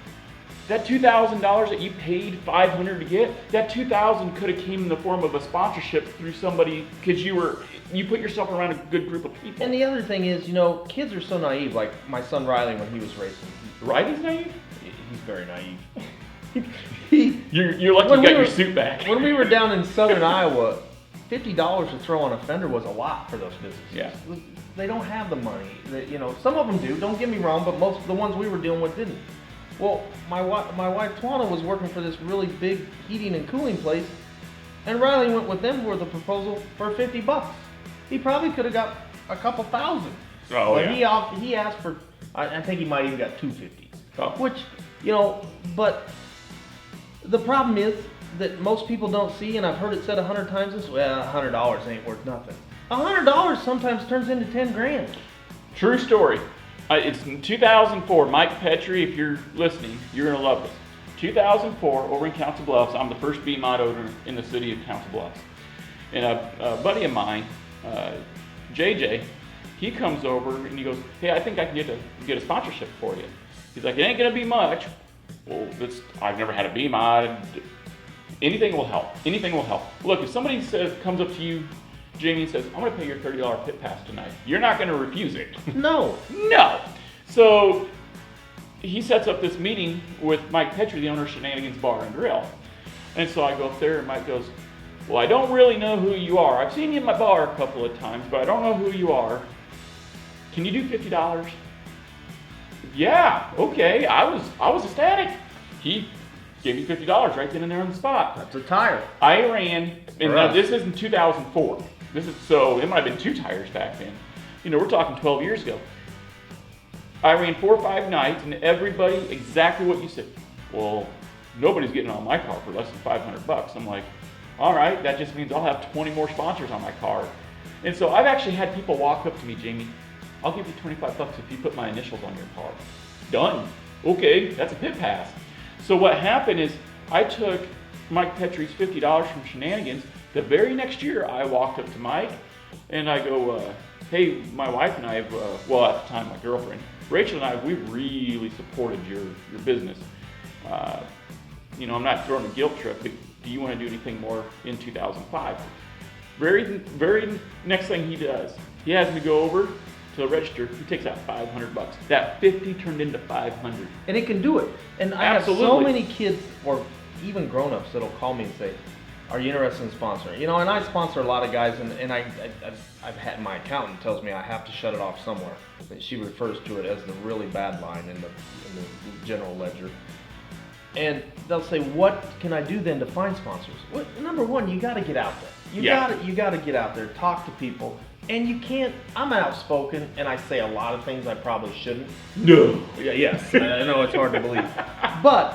[SPEAKER 2] that $2,000 that you paid $500 to get, that $2,000 could have came in the form of a sponsorship through somebody because you put yourself around a good group of people.
[SPEAKER 1] And the other thing is, kids are so naive. Like my son Riley when he was racing.
[SPEAKER 2] Riley's naive?
[SPEAKER 1] He's very naive.
[SPEAKER 2] You're lucky you got your suit back.
[SPEAKER 1] When we were down in southern Iowa, $50 to throw on a fender was a lot for those businesses.
[SPEAKER 2] Yeah.
[SPEAKER 1] They don't have the money. Some of them do. Don't get me wrong, but most of the ones we were dealing with didn't. Well, my wife Twana was working for this really big heating and cooling place, and Riley went with them with a proposal for $50. He probably could have got a couple thousand.
[SPEAKER 2] Oh,
[SPEAKER 1] but
[SPEAKER 2] yeah.
[SPEAKER 1] he asked for, I think he might even got $250.
[SPEAKER 2] Oh.
[SPEAKER 1] Which, but the problem is that most people don't see, and I've heard it said 100 times this, well, $100 ain't worth nothing. $100 sometimes turns into 10 grand.
[SPEAKER 2] True story. It's in 2004. Mike Petrie, if you're listening, you're going to love this. 2004, over in Council Bluffs, I'm the first B-Mod owner in the city of Council Bluffs. And a buddy of mine, JJ, he comes over and he goes, hey, I think I can get a sponsorship for you. He's like, it ain't going to be much. Well, I've never had a B-Mod. Anything will help. Anything will help. Look, if somebody comes up to you, Jamie, and says, I'm going to pay your $30 pit pass tonight, you're not going to refuse it.
[SPEAKER 1] No.
[SPEAKER 2] No. So he sets up this meeting with Mike Petrie, the owner of Shenanigans Bar and Grill. And so I go up there and Mike goes, well, I don't really know who you are. I've seen you in my bar a couple of times, but I don't know who you are. Can you do $50? Yeah, okay. I was ecstatic. He gave me $50 right then and there on the spot.
[SPEAKER 1] That's a tire.
[SPEAKER 2] I ran, and now this is in 2004. So it might have been 2 tires back then. We're talking 12 years ago. I ran 4 or 5 nights, and everybody, exactly what you said. Well, nobody's getting on my car for less than $500. I'm like, all right, that just means I'll have 20 more sponsors on my car. And so I've actually had people walk up to me, Jamie, I'll give you $25 if you put my initials on your car. Done. Okay, that's a pit pass. So what happened is I took Mike Petrie's $50 from Shenanigans. The very next year, I walked up to Mike and I go, hey, my wife and I have, at the time, my girlfriend, Rachel and I, we really supported your business. I'm not throwing a guilt trip, but do you want to do anything more in 2005? Very next thing he does, he has me go over to the register. He takes out $500. That 50 turned into 500.
[SPEAKER 1] And it can do it. And I have so many kids, or even grown-ups, that'll call me and say, are you interested in sponsoring? And I sponsor a lot of guys, and I've had, my accountant tells me I have to shut it off somewhere. She refers to it as the really bad line in the general ledger. And they'll say, what can I do then to find sponsors? Well, number one, you got to get out there. You got to get out there, talk to people. And you can't, I'm outspoken, and I say a lot of things I probably shouldn't.
[SPEAKER 2] No.
[SPEAKER 1] Yes, I know it's hard to believe. But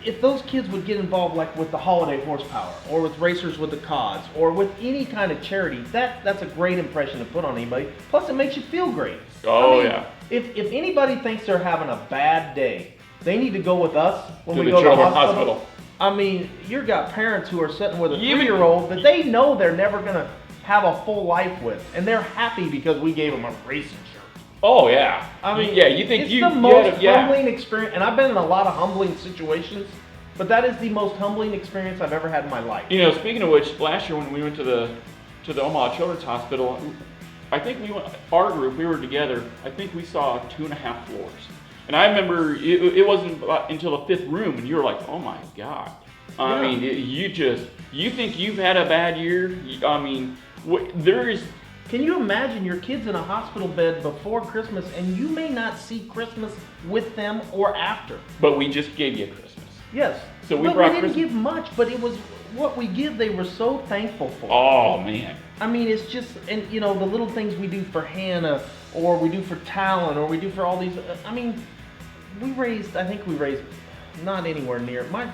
[SPEAKER 1] if those kids would get involved, like with the Holiday Horsepower, or with Racers with the Cause, or with any kind of charity, that's a great impression to put on anybody. Plus, it makes you feel great.
[SPEAKER 2] Oh, yeah.
[SPEAKER 1] If anybody thinks they're having a bad day, they need to go with us when we go to the hospital. I mean, you've got parents who are sitting with a 3-year-old that they know they're never going to have a full life with, and they're happy because we gave them a racing shirt.
[SPEAKER 2] Oh, yeah.
[SPEAKER 1] I mean,
[SPEAKER 2] yeah, you think
[SPEAKER 1] it's the most humbling experience, and I've been in a lot of humbling situations, but that is the most humbling experience I've ever had in my life.
[SPEAKER 2] Speaking of which, last year when we went to the Omaha Children's Hospital, I think our group, we were together, I think we saw 2.5 floors. And I remember it wasn't until the 5th room, and you were like, oh my God. I mean, you think you've had a bad year? I mean,
[SPEAKER 1] Can you imagine your kid's in a hospital bed before Christmas, and you may not see Christmas with them or after?
[SPEAKER 2] But we just gave you Christmas.
[SPEAKER 1] Yes.
[SPEAKER 2] So
[SPEAKER 1] we didn't give much, but it was what we give. They were so thankful for.
[SPEAKER 2] Oh man.
[SPEAKER 1] I mean, it's just, and the little things we do for Hannah, or we do for Talon, or we do for all these. I mean, I think we raised not anywhere near my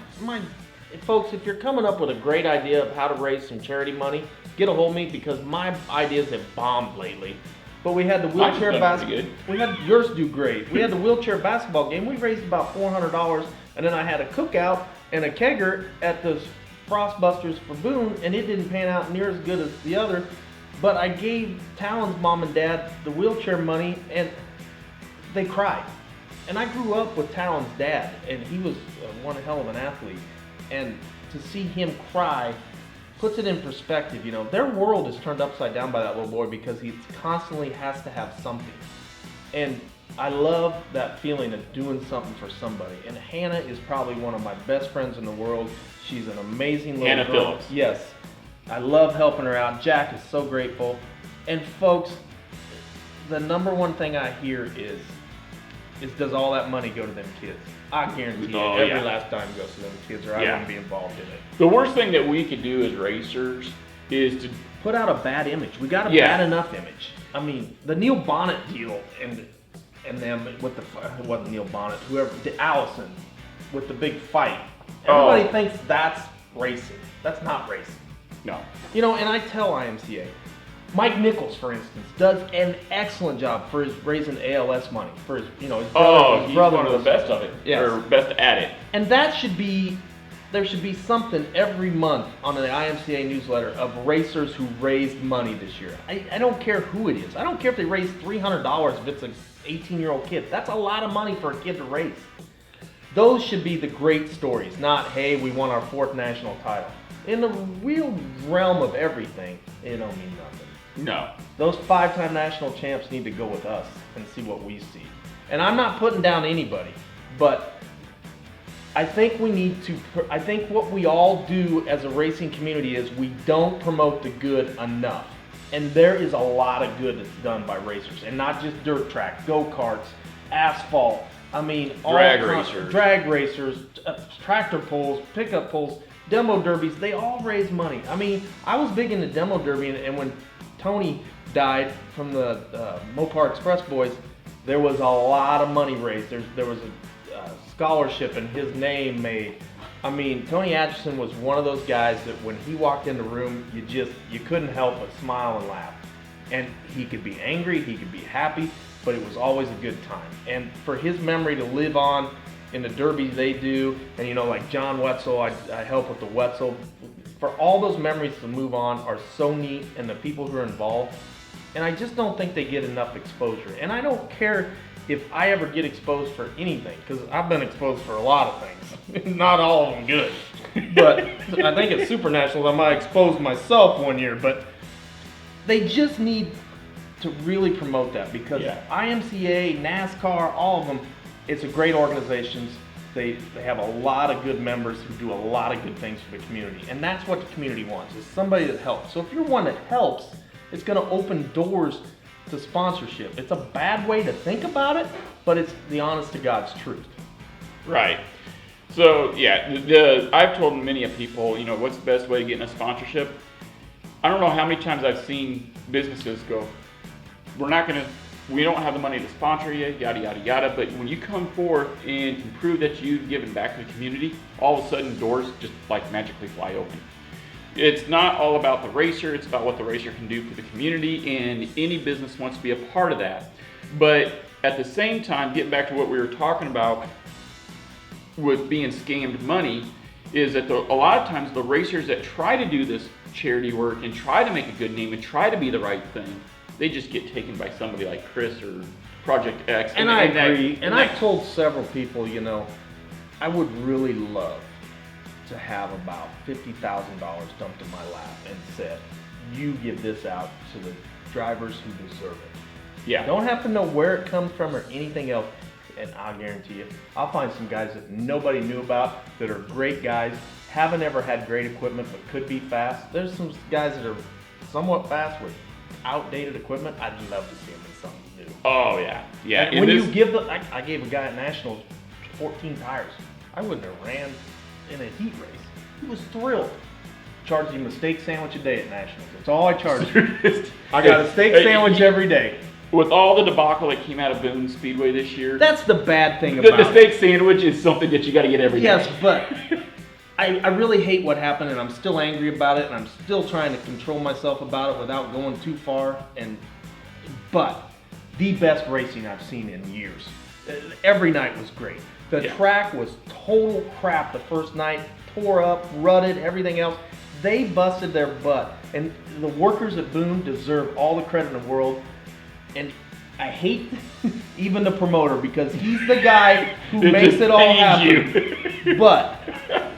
[SPEAKER 1] folks. If you're coming up with a great idea of how to raise some charity money, get a hold of me because my ideas have bombed lately. But we had the
[SPEAKER 2] Mine's
[SPEAKER 1] wheelchair
[SPEAKER 2] done
[SPEAKER 1] basketball.
[SPEAKER 2] pretty
[SPEAKER 1] We had yours do great. We had the wheelchair basketball game. We raised about $400, and then I had a cookout and a kegger at the Frostbusters for Boone, and it didn't pan out near as good as the other. But I gave Talon's mom and dad the wheelchair money, and they cried. And I grew up with Talon's dad, and he was one hell of an athlete. And to see him cry puts it in perspective. You know, their world is turned upside down by that little boy because he constantly has to have something. And I love that feeling of doing something for somebody. And Hannah is probably one of my best friends in the world. She's an amazing little
[SPEAKER 2] Hannah
[SPEAKER 1] girl.
[SPEAKER 2] Phillips.
[SPEAKER 1] Yes. I love helping her out. Jack is so grateful. And folks, the number one thing I hear is does all that money go to them kids? I guarantee you, every last dime goes to them kids, or I wouldn't be involved in it.
[SPEAKER 2] The worst thing that we could do as racers is to
[SPEAKER 1] Put out a bad image. We got a bad enough image. I mean, the Neil Bonnet deal and them with it wasn't Neil Bonnet, Allison with the big fight. Everybody thinks that's racing. That's not racing.
[SPEAKER 2] No.
[SPEAKER 1] You know, and I tell IMCA, Mike Nichols, for instance, does an excellent job for his raising ALS money for his, his brother.
[SPEAKER 2] He's one of the best of it, or best at it.
[SPEAKER 1] And there should be something every month on the IMCA newsletter of racers who raised money this year. I don't care who it is. I don't care if they raised $300 if it's an 18-year-old kid. That's a lot of money for a kid to raise. Those should be the great stories, not, hey, we won our 4th national title. In the real realm of everything, it don't mean nothing.
[SPEAKER 2] No.
[SPEAKER 1] Those 5-time national champs need to go with us and see what we see. And I'm not putting down anybody, but I think I think what we all do as a racing community is we don't promote the good enough. And there is a lot of good that's done by racers, and not just dirt track, go-karts, asphalt. I mean,
[SPEAKER 2] drag
[SPEAKER 1] racers, tractor pulls, pickup pulls, demo derbies, they all raise money. I mean, I was big into demo derby, and when Tony died from the Mopar Express boys, there was a lot of money raised. There was a scholarship in his name made. I mean, Tony Atchison was one of those guys that when he walked in the room, you couldn't help but smile and laugh. And he could be angry, he could be happy, but it was always a good time. And for his memory to live on in the derbies they do, and like John Wetzel, I help with the Wetzel. For all those memories to move on are so neat, and the people who are involved. And I just don't think they get enough exposure. And I don't care if I ever get exposed for anything, because I've been exposed for a lot of things. Not all of them good. But I think at Super Nationals I might expose myself one year. But they just need to really promote that, because IMCA, NASCAR, all of them, it's a great organizations. They have a lot of good members who do a lot of good things for the community. And that's what the community wants, is somebody that helps. So if you're one that helps, it's going to open doors to sponsorship. It's a bad way to think about it, but it's the honest to God's truth.
[SPEAKER 2] Right. So I've told many of people, what's the best way to get in a sponsorship? I don't know how many times I've seen businesses go, we don't have the money to sponsor you, yada, yada, yada. But when you come forth and can prove that you've given back to the community, all of a sudden doors just like magically fly open. It's not all about the racer, it's about what the racer can do for the community, and any business wants to be a part of that. But at the same time, getting back to what we were talking about with being scammed money, is that a lot of times the racers that try to do this charity work and try to make a good name and try to be the right thing, they just get taken by somebody like Chris or Project X.
[SPEAKER 1] And I agree. And I've told several people, I would really love to have about $50,000 dumped in my lap and said, you give this out to the drivers who deserve it.
[SPEAKER 2] Yeah.
[SPEAKER 1] Don't have to know where it comes from or anything else. And I'll guarantee you, I'll find some guys that nobody knew about that are great guys, haven't ever had great equipment but could be fast. There's some guys that are somewhat fast with outdated equipment. I'd love to see them in something new.
[SPEAKER 2] Oh, yeah. Yeah.
[SPEAKER 1] And when you give I gave a guy at Nationals 14 tires. I wouldn't have ran in a heat race. He was thrilled. Charged him a steak sandwich a day at Nationals. That's all I charged him. I got a steak sandwich every day.
[SPEAKER 2] With all the debacle that came out of Boone Speedway this year,
[SPEAKER 1] that's the bad thing about
[SPEAKER 2] the steak sandwich is something that you got to get every day.
[SPEAKER 1] Yes, but I really hate what happened, and I'm still angry about it, and I'm still trying to control myself about it without going too far. But the best racing I've seen in years. Every night was great. The track was total crap the first night, tore up, rutted, everything else. They busted their butt, and the workers at Boone deserve all the credit in the world. And I hate even the promoter because he's the guy who makes it all happen. But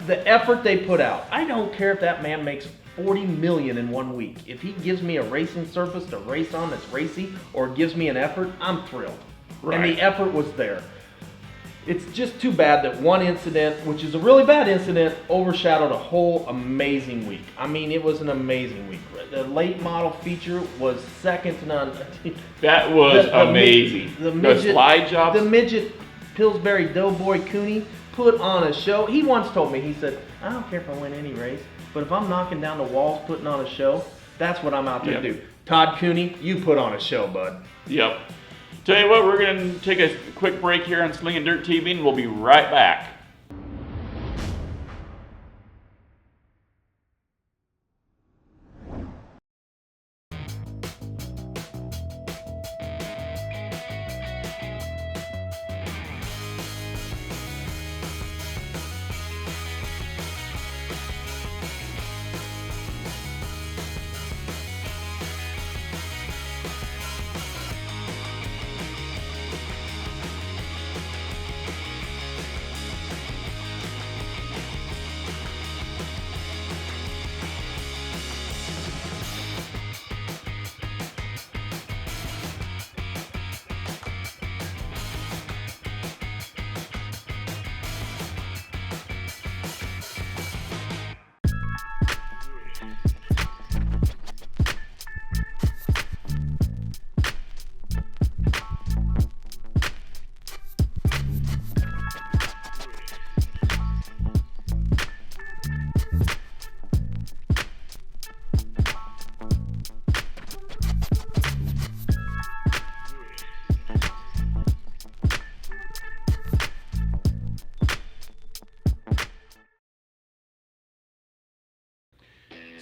[SPEAKER 1] the effort they put out, I don't care if that man makes $40 million in 1 week. If he gives me a racing surface to race on that's racy, or gives me an effort, I'm thrilled. Right. And the effort was there. It's just too bad that one incident, which is a really bad incident, overshadowed a whole amazing week. I mean, it was an amazing week. The late model feature was second to none.
[SPEAKER 2] That was amazing. The slide jobs.
[SPEAKER 1] The midget Pillsbury Doughboy Cooney put on a show. He once told me, he said, I don't care if I win any race, but if I'm knocking down the walls putting on a show, that's what I'm out there to do. Todd Cooney, you put on a show, bud.
[SPEAKER 2] Yep. Tell you what, we're going to take a quick break here on Slingin Dirt TV, and we'll be right back.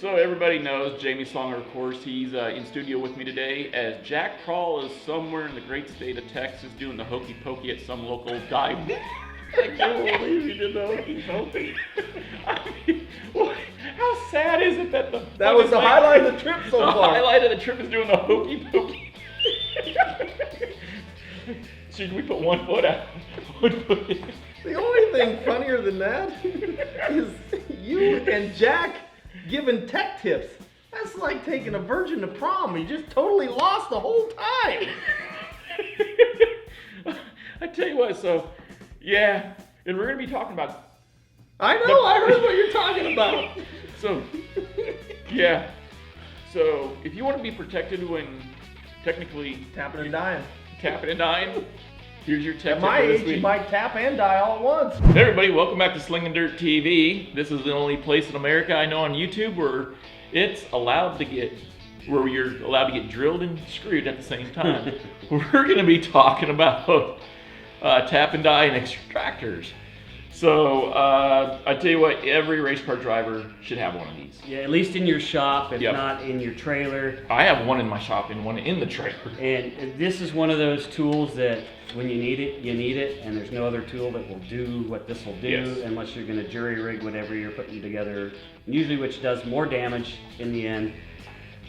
[SPEAKER 2] So everybody knows Jamie Slonger, of course. He's in studio with me today as Jack Crawl is somewhere in the great state of Texas doing the hokey pokey at some local dive. I can't believe you did the hokey pokey. I mean, how sad is it that
[SPEAKER 1] that was the highlight of the trip so far?
[SPEAKER 2] The highlight of the trip is doing the hokey pokey. Should we put 1 foot out? 1 foot in?
[SPEAKER 1] The only thing funnier than that is you and Jack giving tech tips. That's like taking a virgin to prom. You just totally lost the whole time.
[SPEAKER 2] I tell you what, so, yeah, and we're going to be talking about...
[SPEAKER 1] I know, I heard what you're talking about.
[SPEAKER 2] So, yeah. So, if you want to be protected when technically...
[SPEAKER 1] Tapping and dying.
[SPEAKER 2] Here's your tip.
[SPEAKER 1] At my age, you might tap and die all at once.
[SPEAKER 2] Hey everybody, welcome back to Slingin Dirt TV. This is the only place in America I know on YouTube where it's allowed to get, where you're allowed to get drilled and screwed at the same time. We're going to be talking about tap and die and extractors. So I tell you what, every race car driver should have one of these.
[SPEAKER 4] Yeah, at least in your shop, if not in your trailer.
[SPEAKER 2] I have one in my shop and one in the trailer.
[SPEAKER 4] And this is one of those tools that when you need it, and there's no other tool that will do what this will do unless you're going to jury rig whatever you're putting together, usually which does more damage in the end.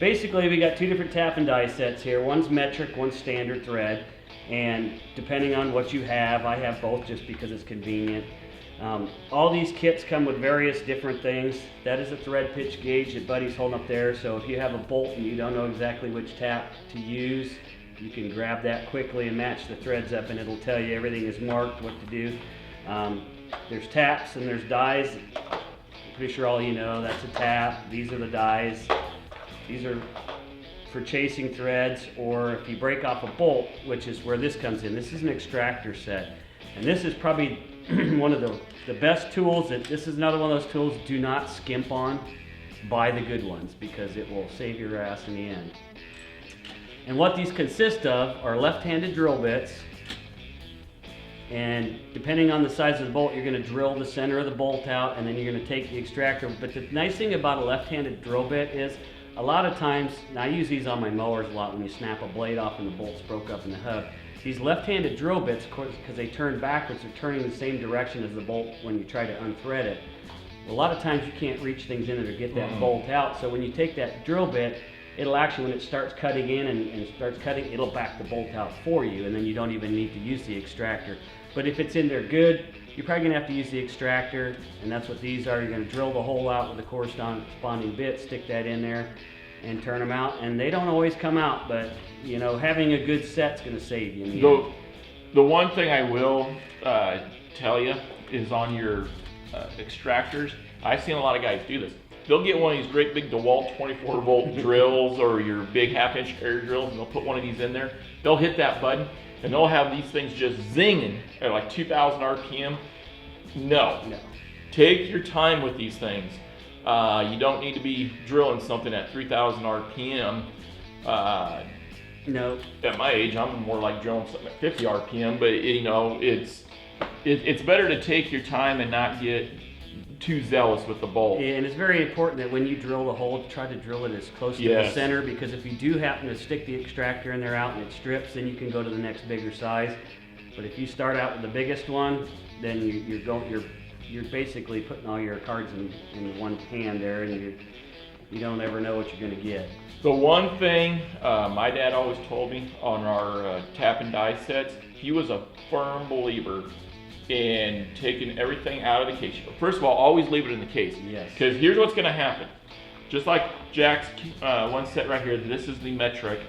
[SPEAKER 4] Basically, we got 2 different tap and die sets here. One's metric, one's standard thread. And depending on what you have, I have both just because it's convenient. All these kits come with various different things. That is a thread pitch gauge that Buddy's holding up there. So if you have a bolt and you don't know exactly which tap to use, you can grab that quickly and match the threads up, and it'll tell you everything is marked, what to do. There's taps and there's dies. I'm pretty sure all you know, that's a tap. These are the dies. These are for chasing threads, or if you break off a bolt, which is where this comes in. This is an extractor set. And this is probably one of the best tools. This is another one of those tools do not skimp on. Buy the good ones because it will save your ass in the end. And what these consist of are left-handed drill bits And depending on the size of the bolt, you're going to drill the center of the bolt out, and then you're going to take the extractor. But the nice thing about a left-handed drill bit is a lot of times, and I use these on my mowers a lot when you snap a blade off and the bolt's broke up in the hub. These left-handed drill bits, of course, because they turn backwards, they're turning the same direction as the bolt when you try to unthread it. A lot of times you can't reach things in there to get that bolt out. So when you take that drill bit, it'll actually, when it starts cutting in and starts cutting, it'll back the bolt out for you, and then you don't even need to use the extractor. But if it's in there good, you're probably gonna have to use the extractor, and that's what these are. You're gonna drill the hole out with the corresponding bit, stick that in there, and turn them out. And they don't always come out, but you know, having a good set's gonna save you in the end.
[SPEAKER 2] The one thing I will tell you is on your extractors, I've seen a lot of guys do this. They'll get one of these great big DeWalt 24 volt drills or your big 1/2-inch air drills, and they'll put one of these in there. They'll hit that button and they'll have these things just zinging at like 2,000 RPM. No. Take your time with these things. You don't need to be drilling something at 3,000 RPM.
[SPEAKER 4] No.
[SPEAKER 2] At my age, I'm more like drilling something at 50 RPM, but you know, it's better to take your time and not get too zealous with the bolt.
[SPEAKER 4] And it's very important that when you drill the hole, try to drill it as close to the center, because if you do happen to stick the extractor in there out and it strips, then you can go to the next bigger size. But if you start out with the biggest one, then you're basically putting all your cards in one hand there, and you don't ever know what you're going to get.
[SPEAKER 2] The one thing my dad always told me on our tap and die sets, he was a firm believer in taking everything out of the case. First of all, always leave it in the case.
[SPEAKER 4] Yes.
[SPEAKER 2] Because here's what's going to happen. Just like Jack's one set right here, this is the metric.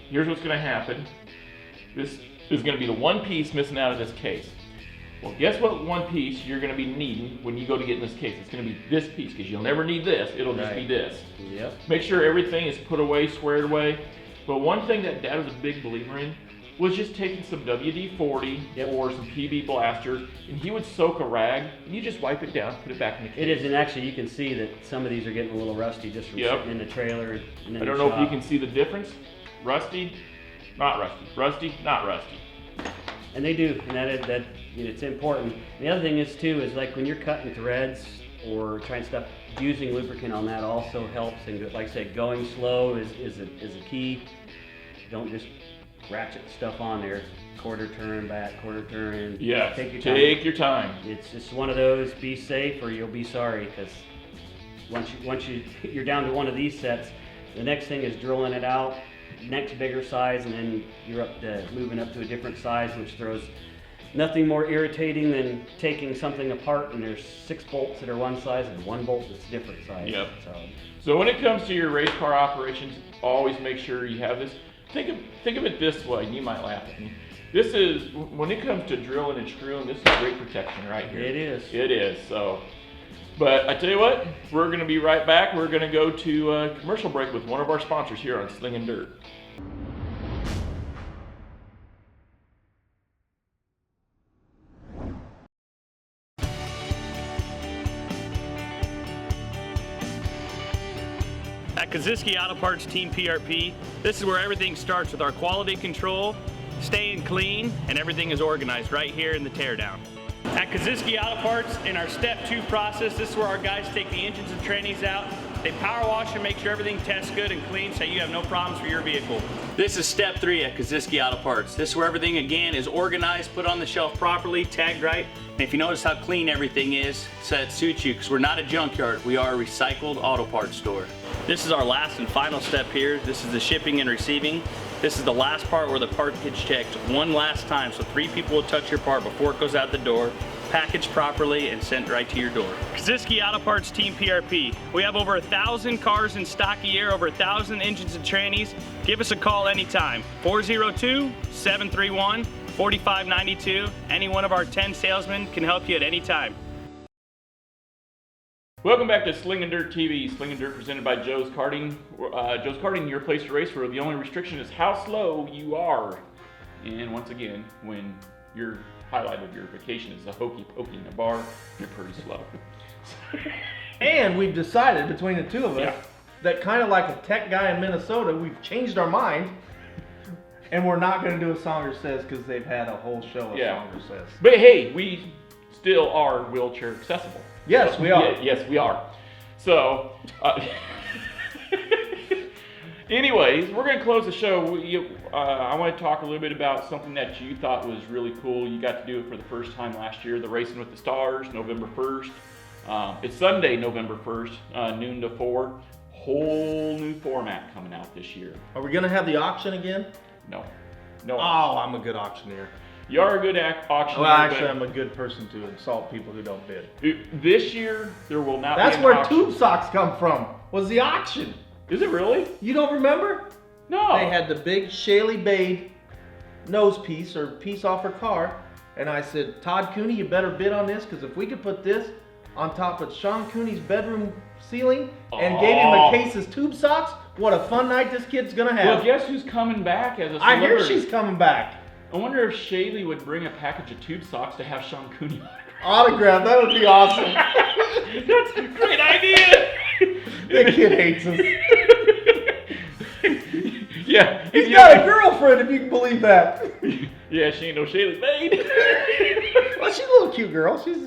[SPEAKER 2] Here's what's going to happen. This is going to be the one piece missing out of this case. Well, guess what one piece you're going to be needing when you go to get in this case? It's going to be this piece, because you'll never need this. It'll just be this.
[SPEAKER 4] Yep.
[SPEAKER 2] Make sure everything is put away, squared away. But one thing that Dad was a big believer in was just taking some WD-40 or some PB blasters, and he would soak a rag, and you just wipe it down, put it back in the case.
[SPEAKER 4] It is, and actually you can see that some of these are getting a little rusty just from sitting in the trailer. And
[SPEAKER 2] I don't know if you can see the difference. Rusty, not rusty. Rusty, not rusty.
[SPEAKER 4] And they do, and that it's important. The other thing is too, is like when you're cutting threads or trying stuff, using lubricant on that also helps. And like I said, going slow is a key. Don't just ratchet stuff on there. Quarter turn back, quarter turn.
[SPEAKER 2] Yes,
[SPEAKER 4] take
[SPEAKER 2] your time.
[SPEAKER 4] It's just one of those, be safe or you'll be sorry, because once you're down to one of these sets, the next thing is drilling it out, next bigger size, and then you're up to moving up to a different size, which throws nothing more irritating than taking something apart and there's 6 bolts that are one size and 1 bolt that's different size.
[SPEAKER 2] Yep. So when it comes to your race car operations, always make sure you have this. Think of it this way, and you might laugh at me. This is, when it comes to drilling and screwing, this is great protection right here.
[SPEAKER 4] It is.
[SPEAKER 2] It is, so. But I tell you what, we're going to be right back. We're going to go to a commercial break with one of our sponsors here on Slingin' Dirt.
[SPEAKER 5] At Kaziski Auto Parts Team PRP, this is where everything starts with our quality control, staying clean, and everything is organized right here in the teardown. At Kaziski Auto Parts, in our Step 2 process, this is where our guys take the engines and trannies out. They power wash and make sure everything tests good and clean so you have no problems for your vehicle. This is Step 3 at Kaziski Auto Parts. This is where everything, again, is organized, put on the shelf properly, tagged right. And if you notice how clean everything is, so that suits you, because we're not a junkyard, we are a recycled auto parts store. This is our last and final step here. This is the shipping and receiving. This is the last part where the part gets checked one last time, so 3 people will touch your part before it goes out the door, packaged properly, and sent right to your door. Kaziski Auto Parts Team PRP. We have over 1,000 cars in stock a year, over 1,000 engines and trannies. Give us a call anytime, 402-731-4592. Any one of our 10 salesmen can help you at any time.
[SPEAKER 2] Welcome back to Slingin' Dirt TV. Slingin' Dirt presented by Joe's Karting. Joe's Karting, your place to race, where the only restriction is how slow you are. And once again, when your highlight of your vacation is a hokey pokey in a bar, you're pretty slow.
[SPEAKER 1] And we've decided between the two of us that kind of like a tech guy in Minnesota, we've changed our mind And we're not going to do a Songer Says because they've had a whole show of
[SPEAKER 2] Yeah.
[SPEAKER 1] Songer Says.
[SPEAKER 2] But hey, we still are wheelchair accessible.
[SPEAKER 1] Yes, we are.
[SPEAKER 2] Yes, we are. So, anyways, we're going to close the show. I want to talk a little bit about something that you thought was really cool. You got to do it for the first time last year, the Racing with the Stars, November 1st. It's Sunday, November 1st, noon to 4. Whole new format coming out this year.
[SPEAKER 1] Are we going to have the auction again?
[SPEAKER 2] No.
[SPEAKER 1] Oh, I'm a good auctioneer.
[SPEAKER 2] You are a good auctioneer.
[SPEAKER 1] Well, actually, I'm a good person to insult people who don't bid.
[SPEAKER 2] This year, there will not
[SPEAKER 1] That's
[SPEAKER 2] be an
[SPEAKER 1] where
[SPEAKER 2] auction.
[SPEAKER 1] tube socks come from, was the auction.
[SPEAKER 2] Is it really?
[SPEAKER 1] You don't remember?
[SPEAKER 2] No.
[SPEAKER 1] They had the big Shaley Bade nose piece or piece off her car. And I said, Todd Cooney, you better bid on this because if we could put this on top of Sean Cooney's bedroom ceiling and gave him a case of tube socks, what a fun night this kid's going to have.
[SPEAKER 2] Well, guess who's coming back as a
[SPEAKER 1] I
[SPEAKER 2] celebrity?
[SPEAKER 1] hear she's coming back.
[SPEAKER 2] I wonder if Shaylee would bring a package of tube socks to have Sean Cooney
[SPEAKER 1] Autograph, that would be awesome.
[SPEAKER 2] That's a great idea.
[SPEAKER 1] The kid hates us.
[SPEAKER 2] Yeah.
[SPEAKER 1] He's got a girlfriend, if you can believe that.
[SPEAKER 2] Yeah, she ain't no Shaylee Bade.
[SPEAKER 1] Well, she's a little cute girl. She's,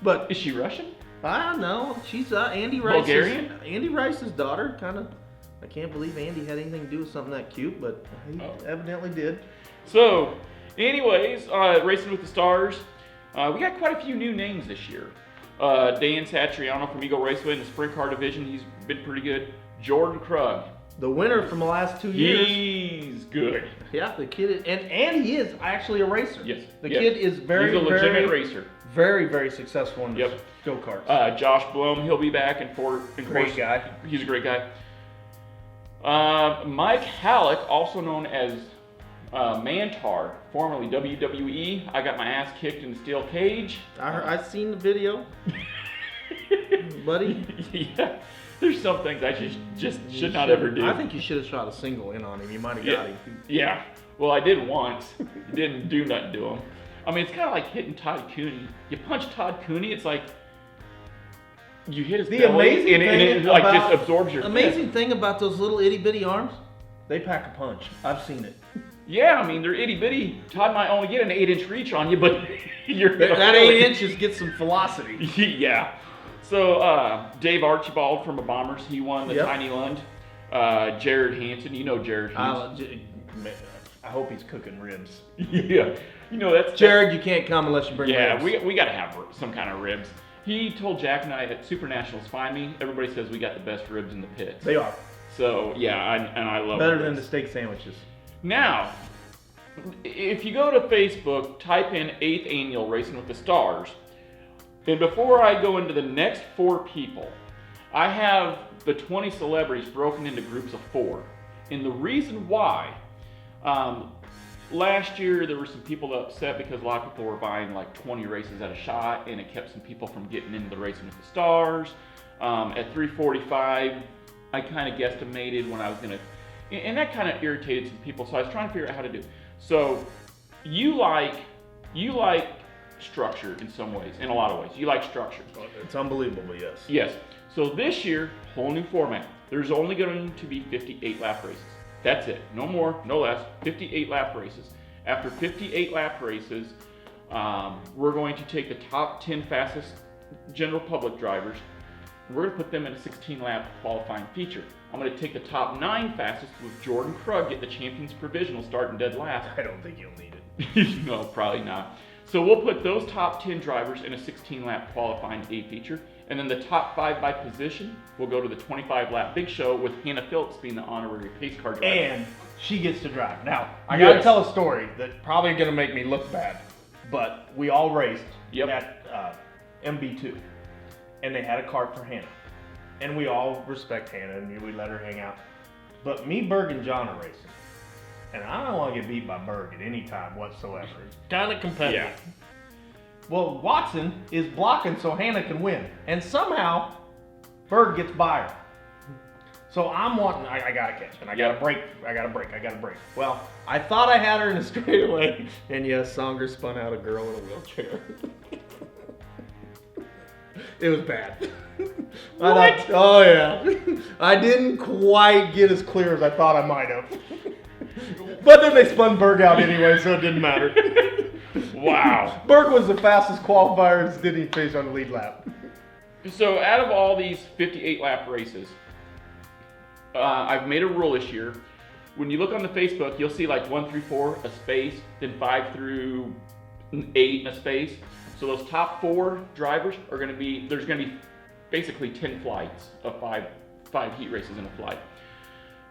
[SPEAKER 1] but
[SPEAKER 2] Is she Russian?
[SPEAKER 1] I don't know. She's Andy Rice's
[SPEAKER 2] Bulgarian?
[SPEAKER 1] Andy Rice's daughter. Kind of. I can't believe Andy had anything to do with something that cute, but he evidently did.
[SPEAKER 2] So, anyways, Racing with the Stars. We got quite a few new names this year. Dan Satriano from Eagle Raceway in the sprint car division. He's been pretty good. Jordan Krug.
[SPEAKER 1] The winner from the last 2 years.
[SPEAKER 2] He's good.
[SPEAKER 1] Yeah, the kid is, and he is actually a racer.
[SPEAKER 2] Yes.
[SPEAKER 1] The
[SPEAKER 2] yes.
[SPEAKER 1] kid is very,
[SPEAKER 2] He's a legitimate
[SPEAKER 1] very,
[SPEAKER 2] racer.
[SPEAKER 1] very, very successful in
[SPEAKER 2] Yep.
[SPEAKER 1] go-karts.
[SPEAKER 2] Josh Blum, he'll be back in
[SPEAKER 1] Great guy.
[SPEAKER 2] He's a great guy. Mike Halleck, also known as Mantar, formerly WWE. I got my ass kicked in the steel cage.
[SPEAKER 1] I've seen the video, buddy.
[SPEAKER 2] Yeah, there's some things I just should not ever do.
[SPEAKER 1] I think you should have shot a single in on him. You might have got him.
[SPEAKER 2] Yeah. Well, I did once. Didn't do nothing to him. I mean, it's kind of like hitting Todd Cooney. You punch Todd Cooney, it's like you hit his
[SPEAKER 1] The
[SPEAKER 2] belly,
[SPEAKER 1] amazing
[SPEAKER 2] and
[SPEAKER 1] thing
[SPEAKER 2] it like
[SPEAKER 1] about-
[SPEAKER 2] just absorbs your
[SPEAKER 1] Amazing
[SPEAKER 2] fist.
[SPEAKER 1] thing about those little itty bitty arms, they pack a punch. I've seen it.
[SPEAKER 2] Yeah, I mean, they're itty bitty. Todd might only get an 8-inch reach on you, but you're
[SPEAKER 1] That 8 inches gets some velocity.
[SPEAKER 2] Yeah. So Dave Archibald from the Bombers, he won the
[SPEAKER 1] Yep.
[SPEAKER 2] Tiny Lund. Jared Hansen, you know Jared Hansen.
[SPEAKER 1] I hope he's cooking ribs.
[SPEAKER 2] Yeah. You know that's
[SPEAKER 1] Jared, you can't come unless you bring
[SPEAKER 2] Yeah,
[SPEAKER 1] ribs.
[SPEAKER 2] we got to have some kind of ribs. He told Jack and I at Super Nationals, find me. Everybody says we got the best ribs in the pits.
[SPEAKER 1] They are.
[SPEAKER 2] So yeah, I love
[SPEAKER 1] Better
[SPEAKER 2] ribs.
[SPEAKER 1] than the steak sandwiches.
[SPEAKER 2] Now, if you go to Facebook, type in 8th Annual Racing with the Stars, and before I go into the next 4 people, I have the 20 celebrities broken into groups of 4. And the reason why, last year there were some people upset because a lot of people were buying like 20 races at a shot, and it kept some people from getting into the Racing with the Stars. At 345, I kind of guesstimated when I was going to, and that kind of irritated some people, so I was trying to figure out how to do. So you like structure in some ways, in a lot of ways. You like structure.
[SPEAKER 1] It's unbelievable, but yes.
[SPEAKER 2] Yes. So this year, whole new format. There's only going to be 58 lap races. That's it. No more, no less. 58 lap races. After 58 lap races, we're going to take the top 10 fastest general public drivers. We're going to put them in a 16-lap qualifying feature. I'm going to take the top 9 fastest with Jordan Krug, get the Champions Provisional starting dead last.
[SPEAKER 1] I don't think you'll need it.
[SPEAKER 2] No, probably not. So we'll put those top 10 drivers in a 16-lap qualifying A feature, and then the top 5 by position will go to the 25-lap big show with Hannah Phillips being the honorary pace car driver.
[SPEAKER 1] And she gets to drive. Now, I gotta
[SPEAKER 2] Yes.
[SPEAKER 1] tell a story that's probably gonna make me look bad, but we all raced
[SPEAKER 2] Yep.
[SPEAKER 1] at MB2, and they had a cart for Hannah. And we all respect Hannah, and we let her hang out. But me, Berg, and John are racing. And I don't want to get beat by Berg at any time whatsoever. It's kind of competitive.
[SPEAKER 2] Yeah.
[SPEAKER 1] Well, Watson is blocking so Hannah can win. And somehow, Berg gets by her. So I'm wanting, I gotta catch, and I gotta break, I gotta break. Well, I thought I had her in a straightaway, and yes, Songer spun out a girl in a wheelchair. It was bad.
[SPEAKER 2] What?
[SPEAKER 1] Oh yeah. I didn't quite get as clear as I thought I might have. But then they spun Berg out anyway, so it didn't matter.
[SPEAKER 2] Wow.
[SPEAKER 1] Berg was the fastest qualifier and didn't even finish on the lead lap.
[SPEAKER 2] So out of all these 58 lap races, I've made a rule this year. When you look on the Facebook, you'll see like 1 through 4 a space, then 5 through 8 in a space. So those top 4 drivers are going to be, there's going to be basically 10 flights of five heat races in a flight.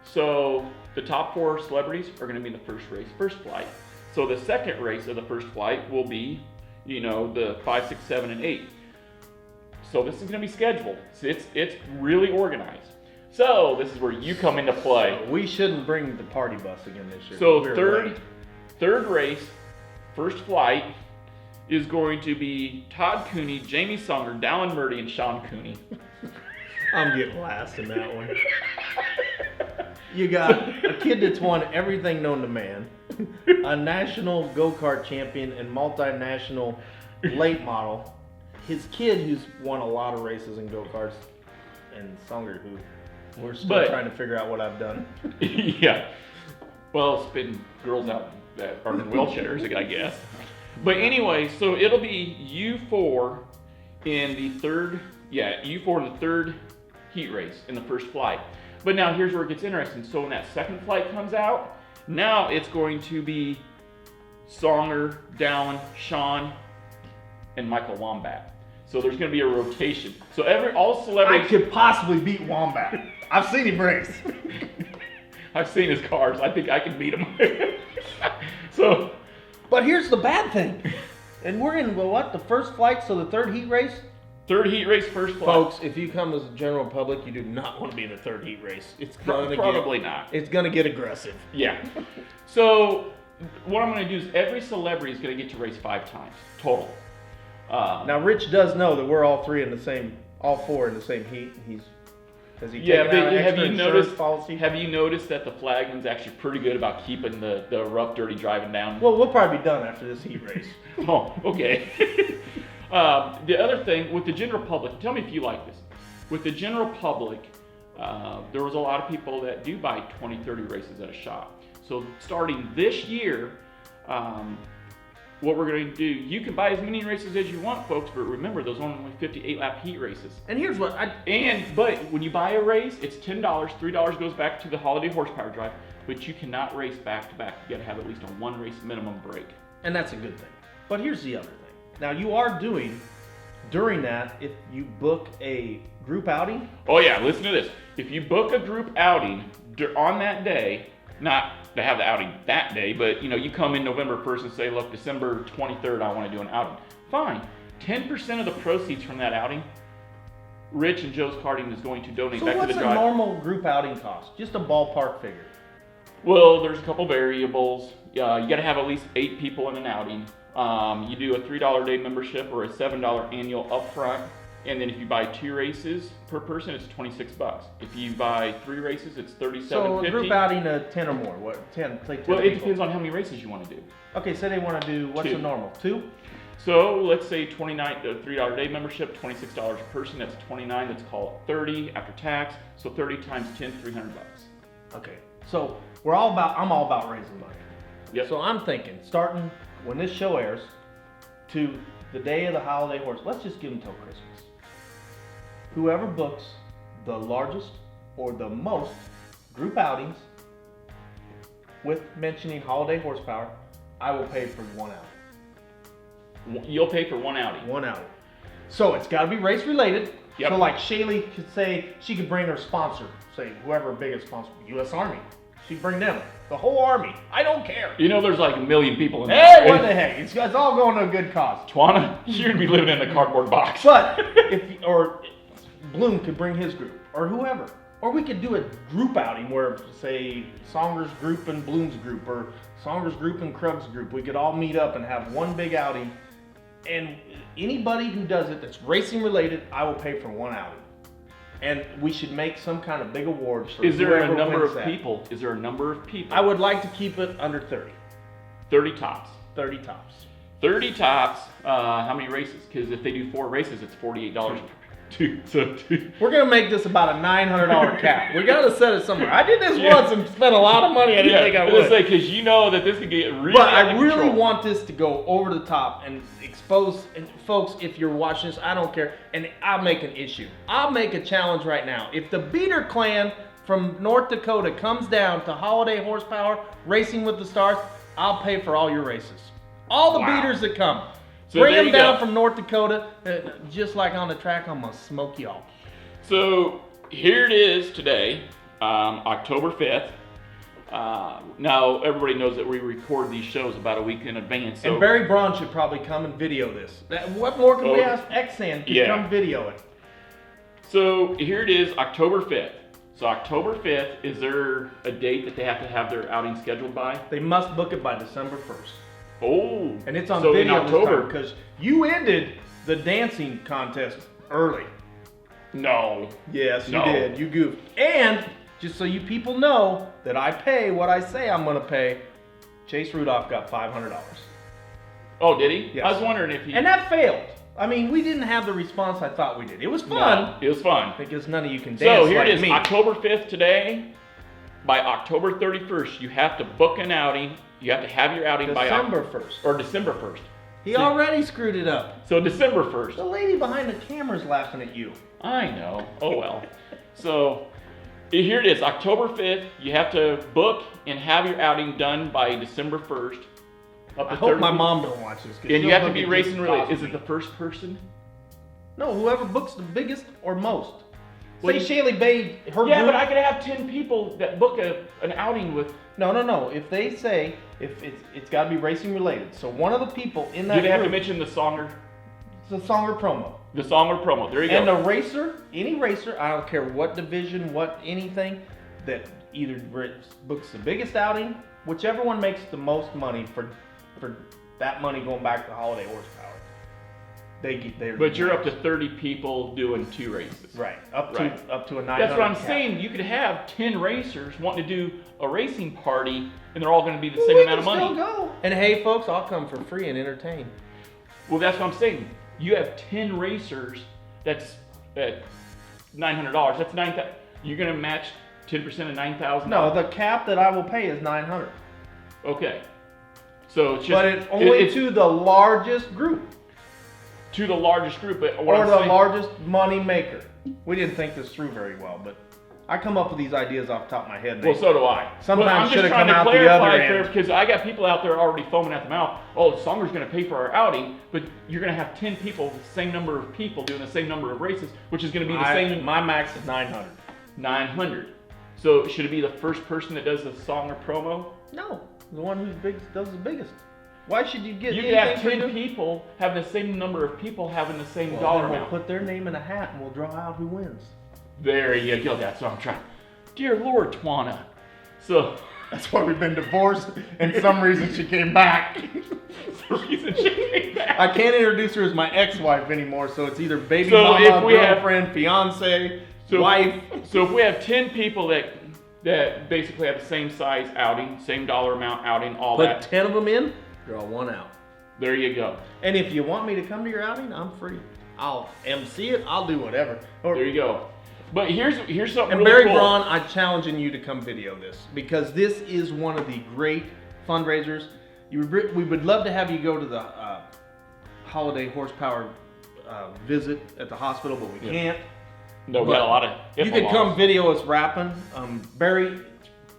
[SPEAKER 2] So the top 4 celebrities are going to be in the first race, first flight. So the second race of the first flight will be, the 5, 6, 7, and 8. So this is going to be scheduled. It's really organized. So this is where you come into play.
[SPEAKER 1] We shouldn't bring the party bus again this year.
[SPEAKER 2] So
[SPEAKER 1] We're late.
[SPEAKER 2] third race, first flight, is going to be Todd Cooney, Jamie Songer, Dallin Murdy, and Sean Cooney.
[SPEAKER 1] I'm getting last in that one. You got a kid that's won everything known to man, a national go-kart champion and multinational late model, his kid who's won a lot of races in go-karts, and Songer who we're still trying to figure out what I've done.
[SPEAKER 2] Yeah. Well, spitting girls out that are in wheelchairs, I guess. But anyway, so it'll be U4 in the third heat race in the first flight. But now here's where it gets interesting. So when that second flight comes out, now it's going to be Songer, Dallin, Sean, and Michael Wombat. So there's going to be a rotation. So all celebrities.
[SPEAKER 1] I could possibly beat Wombat. I've seen him race.
[SPEAKER 2] I've seen his cars. I think I can beat him. So.
[SPEAKER 1] But here's the bad thing. And we're in, the first flight, so the third heat race?
[SPEAKER 2] Third heat race, first flight.
[SPEAKER 1] Folks, if you come as a general public, you do not want to be in the third heat race. It's
[SPEAKER 2] Probably not.
[SPEAKER 1] It's going to get aggressive.
[SPEAKER 2] Yeah. So what I'm going to do is every celebrity is going to get to race 5 times total.
[SPEAKER 1] Now, Rich does know that we're all four in the same heat. Has he
[SPEAKER 2] Yeah,
[SPEAKER 1] taken out
[SPEAKER 2] but
[SPEAKER 1] an
[SPEAKER 2] have
[SPEAKER 1] extra
[SPEAKER 2] you
[SPEAKER 1] insurance
[SPEAKER 2] noticed?
[SPEAKER 1] policy?
[SPEAKER 2] Have you noticed that the flagman's actually pretty good about keeping the rough, dirty driving down?
[SPEAKER 1] Well, we'll probably be done after this heat race.
[SPEAKER 2] Oh, okay. The other thing with the general public, tell me if you like this. With the general public, there was a lot of people that do buy 20, 30 races at a shop. So starting this year, what we're going to do, you can buy as many races as you want, folks, but remember, those are only 58 lap heat races.
[SPEAKER 1] And here's what
[SPEAKER 2] But when you buy a race, it's $10, $3 goes back to the holiday horsepower drive, but you cannot race back to back. You got to have at least a 1 race minimum break.
[SPEAKER 1] And that's a good thing. But here's the other thing. Now, you are doing, during that, if you book a group outing.
[SPEAKER 2] Oh yeah, listen to this. If you book a group outing on that day, not to have the outing that day, but you come in November 1st and say, look, December 23rd, I want to do an outing. Fine. 10% of the proceeds from that outing, Rich and Joe's Karting is going to donate
[SPEAKER 1] So
[SPEAKER 2] back to the
[SPEAKER 1] what's a
[SPEAKER 2] drive.
[SPEAKER 1] normal group outing cost? Just a ballpark figure.
[SPEAKER 2] Well, there's a couple variables. You got to have at least 8 people in an outing. You do a $3 day membership or a $7 annual upfront. And then if you buy 2 races per person, it's $26. If you buy 3 races, it's $37.50.
[SPEAKER 1] So a group outing of 10 or more. What 10? Say 10
[SPEAKER 2] Well, it
[SPEAKER 1] people.
[SPEAKER 2] depends on how many races you want to do.
[SPEAKER 1] Okay, say they want to do what's
[SPEAKER 2] 2.
[SPEAKER 1] the normal? 2?
[SPEAKER 2] So let's say $3 day membership, $26 a person. That's 29. Let's call it 30 after tax. So 30 times 10, $300.
[SPEAKER 1] Okay. So I'm all about raising money.
[SPEAKER 2] Yep.
[SPEAKER 1] So I'm thinking, starting when this show airs to the day of the holiday horse, let's just give them till Christmas. Whoever books the largest or the most group outings with mentioning holiday horsepower, I will pay for one outing.
[SPEAKER 2] You'll pay for one outing.
[SPEAKER 1] One outing. So it's got to be race related.
[SPEAKER 2] Yep.
[SPEAKER 1] So like Shaylee could say, she could bring her sponsor, say whoever her biggest sponsor, U.S. Army. She'd bring them, the whole Army. I don't care.
[SPEAKER 2] There's like 1 million people in
[SPEAKER 1] Hey,
[SPEAKER 2] there.
[SPEAKER 1] what the heck? It's all going to a good cause.
[SPEAKER 2] Twana, you're gonna be living in a cardboard box.
[SPEAKER 1] But or Bloom could bring his group, or whoever. Or we could do a group outing where, say, Songer's group and Bloom's group, or Songer's group and Krug's group. We could all meet up and have one big outing. And anybody who does it that's racing related, I will pay for one outing. And we should make some kind of big award for
[SPEAKER 2] Is there a
[SPEAKER 1] whoever
[SPEAKER 2] number
[SPEAKER 1] wins
[SPEAKER 2] of
[SPEAKER 1] that.
[SPEAKER 2] people? Is there a number of people?
[SPEAKER 1] I would like to keep it under 30.
[SPEAKER 2] 30 tops.
[SPEAKER 1] 30 tops.
[SPEAKER 2] 30 tops. How many races? Because if they do 4 races, it's $48.
[SPEAKER 1] We're gonna make this about a $900 cap. We gotta set it somewhere. I did this once and spent a lot of money. I didn't think I would.
[SPEAKER 2] Because you know that this could get really.
[SPEAKER 1] But
[SPEAKER 2] out
[SPEAKER 1] I
[SPEAKER 2] of
[SPEAKER 1] really
[SPEAKER 2] control.
[SPEAKER 1] want this to go over the top and expose. And folks, if you're watching this, I don't care. And I'll make an issue. I'll make a challenge right now. If the Beater Clan from North Dakota comes down to Holiday Horsepower Racing with the Stars, I'll pay for all your races. All the
[SPEAKER 2] Wow.
[SPEAKER 1] beaters that come.
[SPEAKER 2] So
[SPEAKER 1] Bring
[SPEAKER 2] there
[SPEAKER 1] them
[SPEAKER 2] you
[SPEAKER 1] down
[SPEAKER 2] go.
[SPEAKER 1] from North Dakota. Just like on the track, I'm gonna smoke y'all.
[SPEAKER 2] So here it is today, October 5th. Now everybody knows that we record these shows about a week in advance. So
[SPEAKER 1] And Barry Braun should probably come and video this. What more can we ask Xan to come video it?
[SPEAKER 2] So here it is, October 5th. So October 5th, is there a date that they have to have their outing scheduled by?
[SPEAKER 1] They must book it by December 1st.
[SPEAKER 2] Oh.
[SPEAKER 1] And it's on
[SPEAKER 2] so
[SPEAKER 1] video
[SPEAKER 2] in October.
[SPEAKER 1] because you ended the dancing contest early.
[SPEAKER 2] No.
[SPEAKER 1] Yes, you
[SPEAKER 2] No.
[SPEAKER 1] did. You goofed. And just so you people know that I pay what I say I'm going to pay, Chase Rudolph got $500.
[SPEAKER 2] Oh, did he?
[SPEAKER 1] Yes.
[SPEAKER 2] I was wondering if he.
[SPEAKER 1] And that failed. I mean, we didn't have the response I thought we did. It was
[SPEAKER 2] No,
[SPEAKER 1] fun
[SPEAKER 2] it was fun.
[SPEAKER 1] because none of you can
[SPEAKER 2] So
[SPEAKER 1] dance
[SPEAKER 2] here
[SPEAKER 1] like
[SPEAKER 2] it is,
[SPEAKER 1] me.
[SPEAKER 2] October 5th today. By October 31st, you have to book an outing. You have to have your outing by
[SPEAKER 1] December 1st.
[SPEAKER 2] or December 1st.
[SPEAKER 1] He already screwed it up.
[SPEAKER 2] So December 1st.
[SPEAKER 1] The lady behind the camera's laughing at you.
[SPEAKER 2] I know. Oh well. So here it is, October 5th. You have to book and have your outing done by December 1st. Up to
[SPEAKER 1] I hope
[SPEAKER 2] 30
[SPEAKER 1] my
[SPEAKER 2] people.
[SPEAKER 1] mom don't watch this. 'cause
[SPEAKER 2] And you
[SPEAKER 1] she'll
[SPEAKER 2] have to
[SPEAKER 1] look
[SPEAKER 2] be
[SPEAKER 1] at
[SPEAKER 2] racing
[SPEAKER 1] this
[SPEAKER 2] related. Is
[SPEAKER 1] possibly.
[SPEAKER 2] it the first person?
[SPEAKER 1] No, whoever books the biggest or most.
[SPEAKER 2] Well,
[SPEAKER 1] Say Shaylee Bay, her
[SPEAKER 2] Yeah,
[SPEAKER 1] group.
[SPEAKER 2] but I could have 10 people that book an outing with.
[SPEAKER 1] No. If they say if it's got to be racing related, so one of the people in that
[SPEAKER 2] Do they have to
[SPEAKER 1] group,
[SPEAKER 2] mention the song or
[SPEAKER 1] it's a song or promo,
[SPEAKER 2] the song or promo? There you
[SPEAKER 1] and
[SPEAKER 2] go.
[SPEAKER 1] the racer, any racer, I don't care what division, what anything, that either books the biggest outing, whichever one makes the most money for that money going back to Holiday Horsepower. They're
[SPEAKER 2] But you're up to 30 people doing 2 races.
[SPEAKER 1] right up to
[SPEAKER 2] Right.
[SPEAKER 1] up to a 900.
[SPEAKER 2] That's what I'm
[SPEAKER 1] cap.
[SPEAKER 2] saying. You could have 10 racers wanting to do a racing party, and they're all going to be the
[SPEAKER 1] Well,
[SPEAKER 2] same
[SPEAKER 1] we
[SPEAKER 2] amount of
[SPEAKER 1] can
[SPEAKER 2] money.
[SPEAKER 1] still go. And hey, folks, I'll come for free and entertain.
[SPEAKER 2] Well, that's what I'm saying. You have 10 racers. That's at $900. That's 9,000. You're going to match 10% of 9,000.
[SPEAKER 1] No, the cap that I will pay is 900.
[SPEAKER 2] Okay. So it's just.
[SPEAKER 1] But it's only
[SPEAKER 2] it's
[SPEAKER 1] to the largest group
[SPEAKER 2] to the largest group. But what
[SPEAKER 1] or
[SPEAKER 2] I'm
[SPEAKER 1] the
[SPEAKER 2] saying,
[SPEAKER 1] largest money maker. We didn't think this through very well, but I come up with these ideas off the top of my head. and
[SPEAKER 2] Well,
[SPEAKER 1] they-
[SPEAKER 2] so do I.
[SPEAKER 1] Sometimes
[SPEAKER 2] I'm just
[SPEAKER 1] should've
[SPEAKER 2] trying
[SPEAKER 1] come
[SPEAKER 2] to
[SPEAKER 1] out the
[SPEAKER 2] clarify
[SPEAKER 1] other
[SPEAKER 2] here
[SPEAKER 1] end.
[SPEAKER 2] because I got people out there already foaming at the mouth. Oh, Songer's going to pay for our outing, but you're going to have 10 people, the same number of people doing the same number of races, which is going to be the same.
[SPEAKER 1] my max is 900.
[SPEAKER 2] 900. So should it be the first person that does the song or promo?
[SPEAKER 1] No, the one who's big does the biggest. Why should you get
[SPEAKER 2] You could
[SPEAKER 1] anything
[SPEAKER 2] have
[SPEAKER 1] for
[SPEAKER 2] 10
[SPEAKER 1] doing-
[SPEAKER 2] people having the same number of people having the same
[SPEAKER 1] Well,
[SPEAKER 2] dollar
[SPEAKER 1] then we'll
[SPEAKER 2] amount.
[SPEAKER 1] put their name in a hat and we'll draw out who wins.
[SPEAKER 2] There you go. That's what I'm trying. Dear Lord, Twana. So
[SPEAKER 1] That's why we've been divorced, and some reason she came back.
[SPEAKER 2] the reason she came back.
[SPEAKER 1] I can't introduce her as my ex-wife anymore, so it's either baby
[SPEAKER 2] So
[SPEAKER 1] mama,
[SPEAKER 2] if we have-
[SPEAKER 1] girlfriend, fiance,
[SPEAKER 2] So,
[SPEAKER 1] wife.
[SPEAKER 2] So if we have 10 people that basically have the same size outing, same dollar amount outing, all
[SPEAKER 1] Put
[SPEAKER 2] that,
[SPEAKER 1] 10 of them in, draw one out.
[SPEAKER 2] there you go.
[SPEAKER 1] And if you want me to come to your outing, I'm free. I'll MC it. I'll do whatever. Or,
[SPEAKER 2] There you go. But here's something
[SPEAKER 1] and
[SPEAKER 2] really
[SPEAKER 1] Barry
[SPEAKER 2] cool.
[SPEAKER 1] Braun, I'm challenging you to come video this because this is one of the great fundraisers. We would love to have you go to the Holiday Horsepower visit at the hospital, but we can't.
[SPEAKER 2] No, we got a lot of.
[SPEAKER 1] You
[SPEAKER 2] HIPAA
[SPEAKER 1] could
[SPEAKER 2] laws.
[SPEAKER 1] come video us rapping. Barry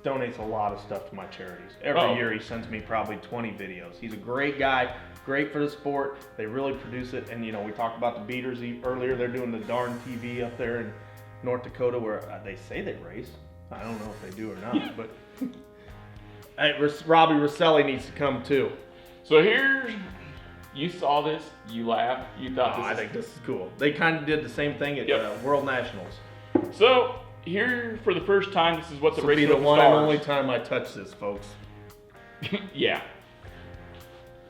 [SPEAKER 1] donates a lot of stuff to my charities. Every
[SPEAKER 2] Oh.
[SPEAKER 1] year he sends me probably 20 videos. He's a great guy, great for the sport. They really produce it. And, you know, we talked about the beaters earlier. They're doing the darn TV up there in North Dakota where they say they race. I don't know if they do or not, but Robbie Rosselli needs to come too.
[SPEAKER 2] So here's. You saw this. You laughed. You thought
[SPEAKER 1] I
[SPEAKER 2] this.
[SPEAKER 1] think this is cool. They kind of did the same thing at
[SPEAKER 2] Yep.
[SPEAKER 1] World Nationals.
[SPEAKER 2] So here for the first time, this is what the
[SPEAKER 1] This will be
[SPEAKER 2] Racing
[SPEAKER 1] the
[SPEAKER 2] with the
[SPEAKER 1] one and
[SPEAKER 2] Stars.
[SPEAKER 1] only time I touch this, folks.
[SPEAKER 2] Yeah.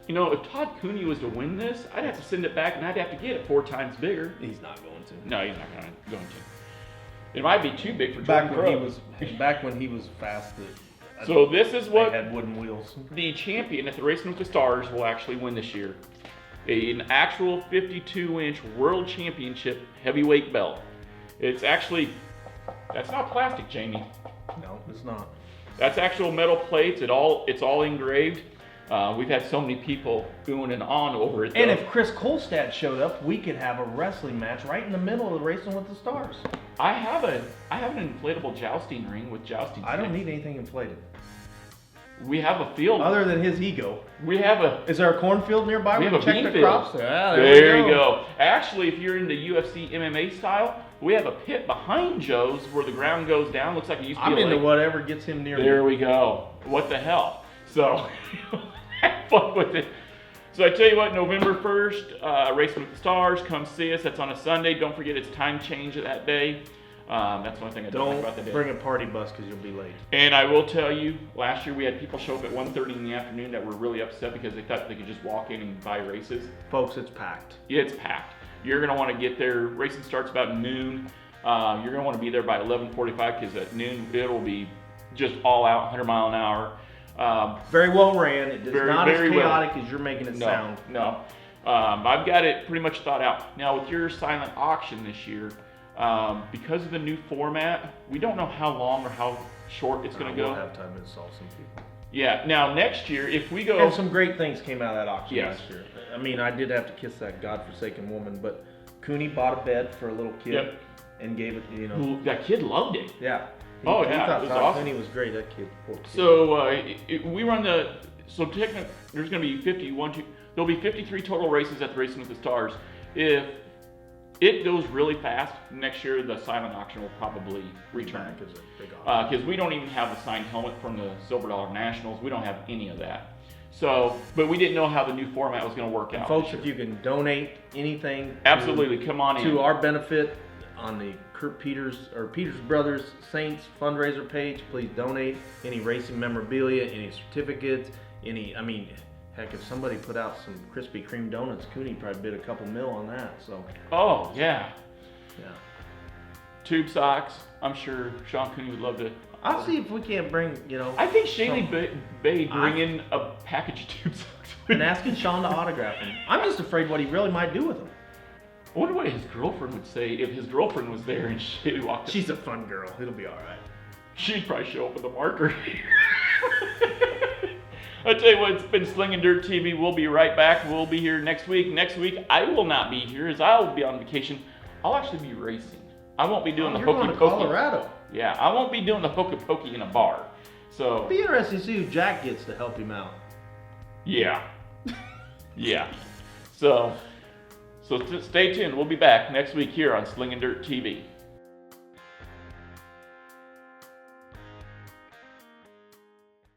[SPEAKER 2] You know, if Todd Cooney was to win this, I'd have to send it back and I'd have to get it 4 times bigger.
[SPEAKER 1] He's not going to.
[SPEAKER 2] No, he's not going to. It might be too big for
[SPEAKER 1] Back
[SPEAKER 2] Jordan
[SPEAKER 1] when
[SPEAKER 2] Crow.
[SPEAKER 1] he was fast.
[SPEAKER 2] So this is
[SPEAKER 1] They
[SPEAKER 2] what
[SPEAKER 1] had wooden wheels.
[SPEAKER 2] the champion at the Racing with the Stars will actually win this year. an actual 52-inch World Championship heavyweight belt. It's actually, that's not plastic, Jamie.
[SPEAKER 1] No, it's not.
[SPEAKER 2] That's actual metal plates. It's all engraved. We've had so many people oohing and on over it.
[SPEAKER 1] And
[SPEAKER 2] though.
[SPEAKER 1] if Chris Kolstad showed up, we could have a wrestling match right in the middle of the Racing with the Stars.
[SPEAKER 2] I have an inflatable jousting ring with jousting
[SPEAKER 1] I don't
[SPEAKER 2] sticks.
[SPEAKER 1] need anything inflated.
[SPEAKER 2] We have a field.
[SPEAKER 1] Other than his ego.
[SPEAKER 2] We have a.
[SPEAKER 1] Is there a cornfield nearby?
[SPEAKER 2] We have a
[SPEAKER 1] can
[SPEAKER 2] bean
[SPEAKER 1] check the
[SPEAKER 2] field.
[SPEAKER 1] crops. Yeah,
[SPEAKER 2] There you go. Actually, if you're into UFC MMA style, we have a pit behind Joe's where the ground goes down. Looks like it used to be
[SPEAKER 1] I'm
[SPEAKER 2] a
[SPEAKER 1] into
[SPEAKER 2] lake.
[SPEAKER 1] whatever gets him near
[SPEAKER 2] There
[SPEAKER 1] me.
[SPEAKER 2] we go. What the hell? So, have fun with it. So I tell you what, November 1st, Racing with the Stars, come see us. That's on a Sunday. Don't forget it's time change that day. That's one thing I don't like about the
[SPEAKER 1] Don't
[SPEAKER 2] day.
[SPEAKER 1] bring a party bus because you'll be late.
[SPEAKER 2] And I will tell you, last year we had people show up at 1:30 in the afternoon that were really upset because they thought they could just walk in and buy races.
[SPEAKER 1] Folks, it's packed.
[SPEAKER 2] Yeah, it's packed. You're going to want to get there. Racing starts about noon. You're going to want to be there by 11:45 because at noon it'll be just all out, 100 mile an hour.
[SPEAKER 1] Very well ran. It is
[SPEAKER 2] Very,
[SPEAKER 1] not as
[SPEAKER 2] very well.
[SPEAKER 1] chaotic as you're making it sound.
[SPEAKER 2] No. I've got it pretty much thought out. Now with your silent auction this year, because of the new format, we don't know how long or how short it's going to go.
[SPEAKER 1] We'll have time to install some people.
[SPEAKER 2] Yeah. Now next year, if we go,
[SPEAKER 1] And some great things came out of that auction
[SPEAKER 2] Yes.
[SPEAKER 1] last year. I mean, I did have to kiss that godforsaken woman, but Cooney bought a bed for a little kid
[SPEAKER 2] Yep.
[SPEAKER 1] and gave it,
[SPEAKER 2] Ooh, that kid loved it.
[SPEAKER 1] Yeah.
[SPEAKER 2] Oh,
[SPEAKER 1] He
[SPEAKER 2] yeah,
[SPEAKER 1] thought
[SPEAKER 2] it was
[SPEAKER 1] Todd
[SPEAKER 2] awesome.
[SPEAKER 1] Cooney was great. That kid. Poor kid.
[SPEAKER 2] So we run technically there's going to be 51. There'll be 53 total races at the Racing with the Stars. If it goes really fast, next year the silent auction will probably return.
[SPEAKER 1] Back is a big auction.
[SPEAKER 2] Because we don't even have the signed helmet from the Silver Dollar Nationals. We don't have any of that. So, but we didn't know how the new format was going to work out.
[SPEAKER 1] Folks,
[SPEAKER 2] this
[SPEAKER 1] if
[SPEAKER 2] year.
[SPEAKER 1] you can donate anything
[SPEAKER 2] Absolutely, come on in.
[SPEAKER 1] to our benefit on the Kurt Peters or Peters Brothers Saints fundraiser page, please donate any racing memorabilia, any certificates, I mean, heck, if somebody put out some Krispy Kreme donuts, Cooney probably bid a couple mil on that. So,
[SPEAKER 2] Oh, yeah.
[SPEAKER 1] yeah.
[SPEAKER 2] Tube socks. I'm sure Sean Cooney would love to.
[SPEAKER 1] I'll see if we can't bring,
[SPEAKER 2] I think Shaylee
[SPEAKER 1] some-
[SPEAKER 2] Bay bring in a package of tube socks.
[SPEAKER 1] and asking Sean to autograph them. I'm just afraid what he really might do with them.
[SPEAKER 2] I wonder what his girlfriend would say if his girlfriend was there and Shaylee walked in.
[SPEAKER 1] She's a fun girl. It'll be all right.
[SPEAKER 2] She'd probably show up with a marker. I tell you what, it's been Slingin' Dirt TV. We'll be right back. We'll be here next week. Next week, I will not be here as I'll be on vacation. I'll actually be racing. I won't be doing the
[SPEAKER 1] You're going
[SPEAKER 2] hokey
[SPEAKER 1] to
[SPEAKER 2] pokey.
[SPEAKER 1] Colorado.
[SPEAKER 2] Yeah, I won't be doing the hokey pokey in a bar. So,
[SPEAKER 1] It'll be interesting to see who Jack gets to help him out.
[SPEAKER 2] yeah. Yeah. So stay tuned. We'll be back next week here on Slingin' Dirt TV.